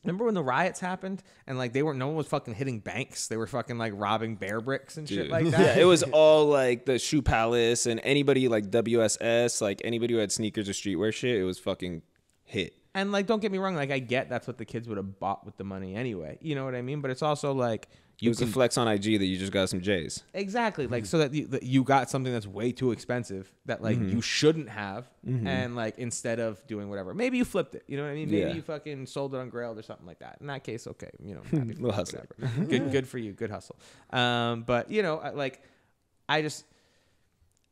Remember when the riots happened and like no one was fucking hitting banks? They were fucking like robbing bear bricks and shit like that. Yeah, it was all like the Shoe Palace and anybody like WSS, like anybody who had sneakers or streetwear shit, it was fucking hit. And like, don't get me wrong, like I get that's what the kids would have bought with the money anyway. You know what I mean? But it's also like it was a flex on IG that you just got some J's. Exactly. Like so that you got something that's way too expensive that like you shouldn't have, and like instead of doing whatever, maybe you flipped it. You know what I mean? Maybe you fucking sold it on Grailed or something like that. In that case, okay, you know, happy for little hustle. Good for you. Good hustle. But you know, like I just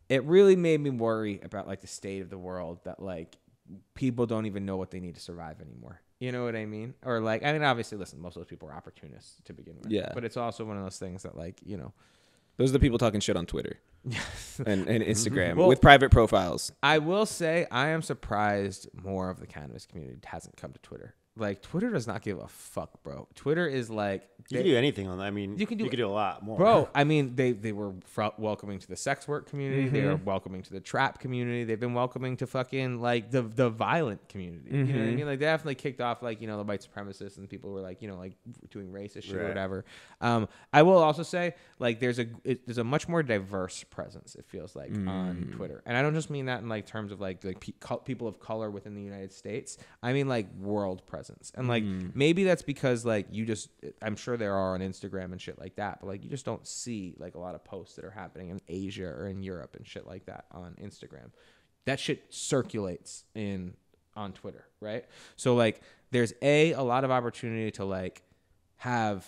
it really made me worry about like the state of the world, that like people don't even know what they need to survive anymore. You know what I mean? Or like, I mean, obviously, listen, most of those people are opportunists to begin with. Yeah. But it's also one of those things that like, you know. Those are the people talking shit on Twitter and Instagram Well, with private profiles. I will say I am surprised more of the cannabis community hasn't come to Twitter. Like, Twitter does not give a fuck, bro. Twitter is like... You can do anything on that. I mean, you could do a lot more. Bro, I mean, they were welcoming to the sex work community. They are welcoming to the trap community. They've been welcoming to fucking, like, the violent community. You know what I mean? Like, they definitely kicked off, like, you know, the white supremacists and people were, like, you know, like, doing racist shit or whatever. I will also say, like, there's a much more diverse presence, it feels like, on Twitter. And I don't just mean that in, like, terms of, like people of color within the United States. I mean, like, world presence. And like maybe that's because like I'm sure there are on Instagram and shit like that, but like you just don't see like a lot of posts that are happening in Asia or in Europe and shit like that on Instagram. That shit circulates on Twitter, right? So like there's a lot of opportunity to like have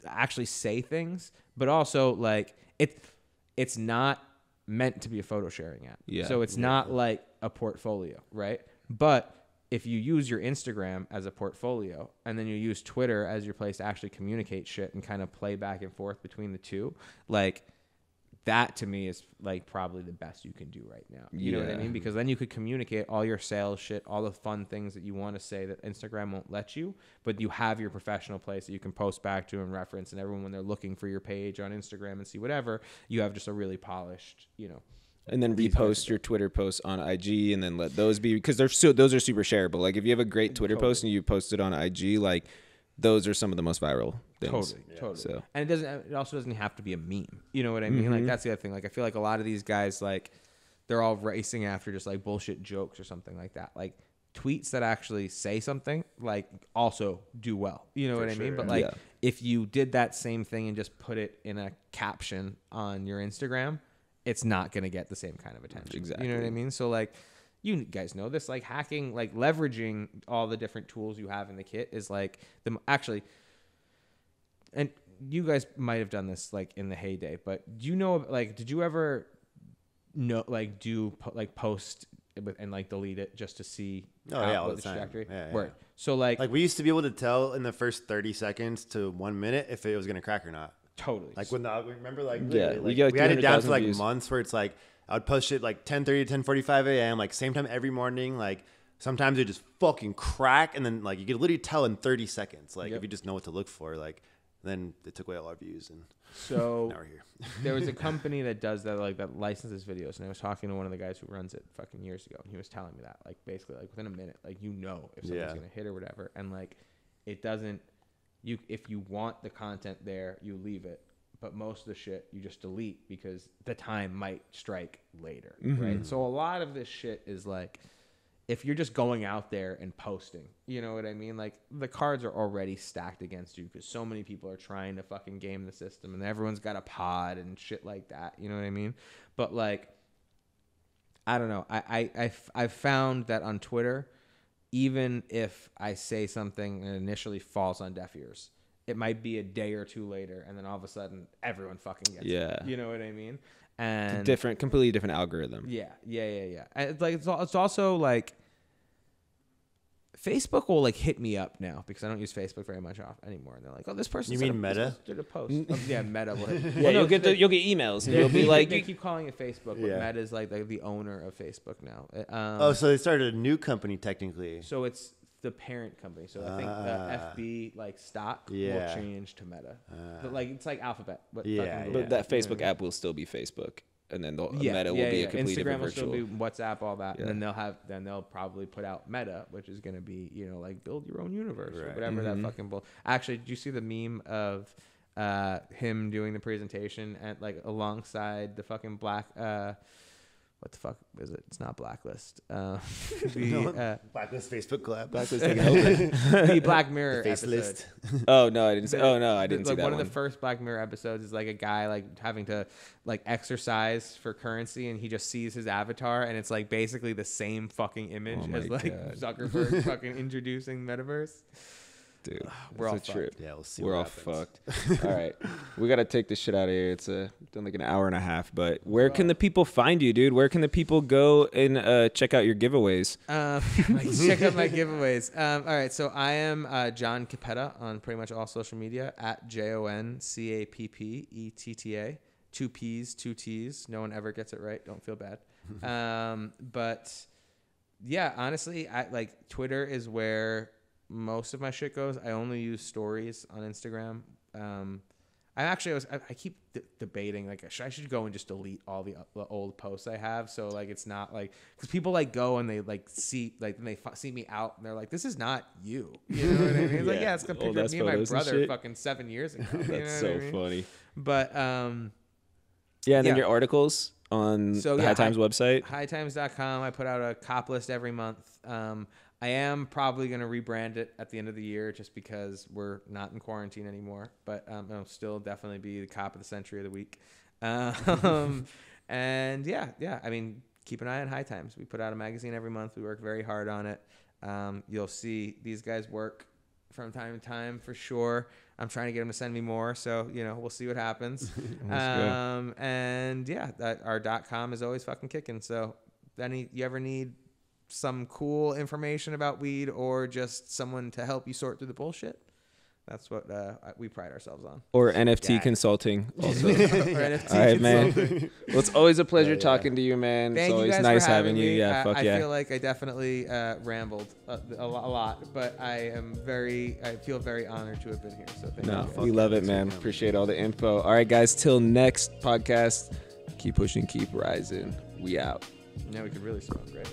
actually say things, but also like it's not meant to be a photo sharing app. Yeah. So it's not like a portfolio, right? But if you use your Instagram as a portfolio and then you use Twitter as your place to actually communicate shit and kind of play back and forth between the two, like that to me is like probably the best you can do right now. You know what I mean? Because then you could communicate all your sales shit, all the fun things that you want to say that Instagram won't let you, but you have your professional place that you can post back to and reference, and everyone when they're looking for your page on Instagram and see whatever, you have just a really polished, you know. And then repost your Twitter posts on IG, and then let those be, because those are super shareable. Like if you have a great Twitter post and you post it on IG, like those are some of the most viral things. Totally. So and it also doesn't have to be a meme. You know what I mean? Like that's the other thing. Like I feel like a lot of these guys, like they're all racing after just like bullshit jokes or something like that. Like tweets that actually say something like also do well. You know what I mean? But like if you did that same thing and just put it in a caption on your Instagram, it's not going to get the same kind of attention. Exactly. You know what I mean? So like, you guys know this, like hacking, like leveraging all the different tools you have in the kit is like actually, and you guys might have done this like in the heyday, but do you know, like, did you ever know, like post and like delete it just to see all the the time. trajectory? Yeah. So like we used to be able to tell in the first 30 seconds to 1 minute if it was going to crack or not. Totally. Like remember like, we we had it down to like views. months where it's like I would post shit like 10:30 to 10:45 a.m. like same time every morning. Like sometimes it just fucking crack, and then like you could literally tell in 30 seconds. Like if you just know what to look for, like then it took away all our views, and so now we're here. There was a company that does that, like that licenses videos, and I was talking to one of the guys who runs it fucking years ago, and he was telling me that like basically like within a minute, like you know if something's gonna hit or whatever, and like it doesn't. If you want the content there, you leave it. But most of the shit you just delete because the time might strike later, right? So a lot of this shit is like, if you're just going out there and posting, you know what I mean? Like the cards are already stacked against you because so many people are trying to fucking game the system, and everyone's got a pod and shit like that. You know what I mean? But like, I don't know. I've found that on Twitter, even if I say something and it initially falls on deaf ears, it might be a day or two later, and then all of a sudden, everyone fucking gets it. You know what I mean? And completely different algorithm. Yeah. And it's like it's also like Facebook will like hit me up now because I don't use Facebook very much anymore, and they're like, "Oh, this person." You mean Meta? Did a post. Yeah, Meta. Will hit. Yeah, you'll get emails, and you'll be like, they keep calling it Facebook, but Meta is like the owner of Facebook now. So they started a new company technically. So it's the parent company. So I think the FB like stock will change to Meta. But like it's like Alphabet. But that Facebook app will still be Facebook, and then Meta will be a completely different virtual. Instagram will still be WhatsApp, all that, and then they'll probably put out Meta, which is gonna be like build your own universe or whatever that fucking bull. Actually, did you see the meme of him doing the presentation at like alongside the fucking black? What the fuck is it? It's not Blacklist. Blacklist Facebook collab. Blacklist taking over. The Black Mirror face episode. list. Oh no, I didn't. I didn't see that one one. of the first Black Mirror episodes is like a guy like having to like exercise for currency, and he just sees his avatar, and it's like basically the same fucking image as like Zuckerberg fucking introducing metaverse. Dude, We're all that's a trip. Yeah, we'll see. We're all what happens. fucked. All right, we gotta take this shit out of here. It's done like an hour and a half. But where can the people find you, dude? Where can the people go and check out your giveaways? Check out my giveaways. All right, so I am Jon Cappetta on pretty much all social media at JonCappetta. 2 P's, 2 T's. No one ever gets it right. Don't feel bad. But yeah, honestly, I like Twitter is where most of my shit goes. I only use stories on Instagram. I keep debating like I should go and just delete all the old posts I have. So like it's not like because people like go and they like see like and they see me out and they're like this is not you. You know what I mean? It's like yeah, it's a picture of me and my brother fucking 7 years ago. That's so funny. But yeah, and then your articles on the High Times website. Hightimes.com. I put out a cop list every month. I am probably going to rebrand it at the end of the year just because we're not in quarantine anymore. But it'll still definitely be the cop of the century of the week. And yeah. I mean, keep an eye on High Times. We put out a magazine every month. We work very hard on it. You'll see these guys work from time to time for sure. I'm trying to get them to send me more, so we'll see what happens. And yeah, our .com is always fucking kicking. So, you ever need some cool information about weed or just someone to help you sort through the bullshit? That's what we pride ourselves on. Or NFT consulting. Also. Or NFT All right, man. consulting. Well, it's always a pleasure talking to you, man. Thank it's always you guys nice for having you. me. Yeah, I feel like I definitely rambled a lot, but I feel very honored to have been here. So thank you. We love it, man. Appreciate all the info. All right, guys. Till next podcast. Keep pushing, keep rising. We out. Now we can really smoke, right?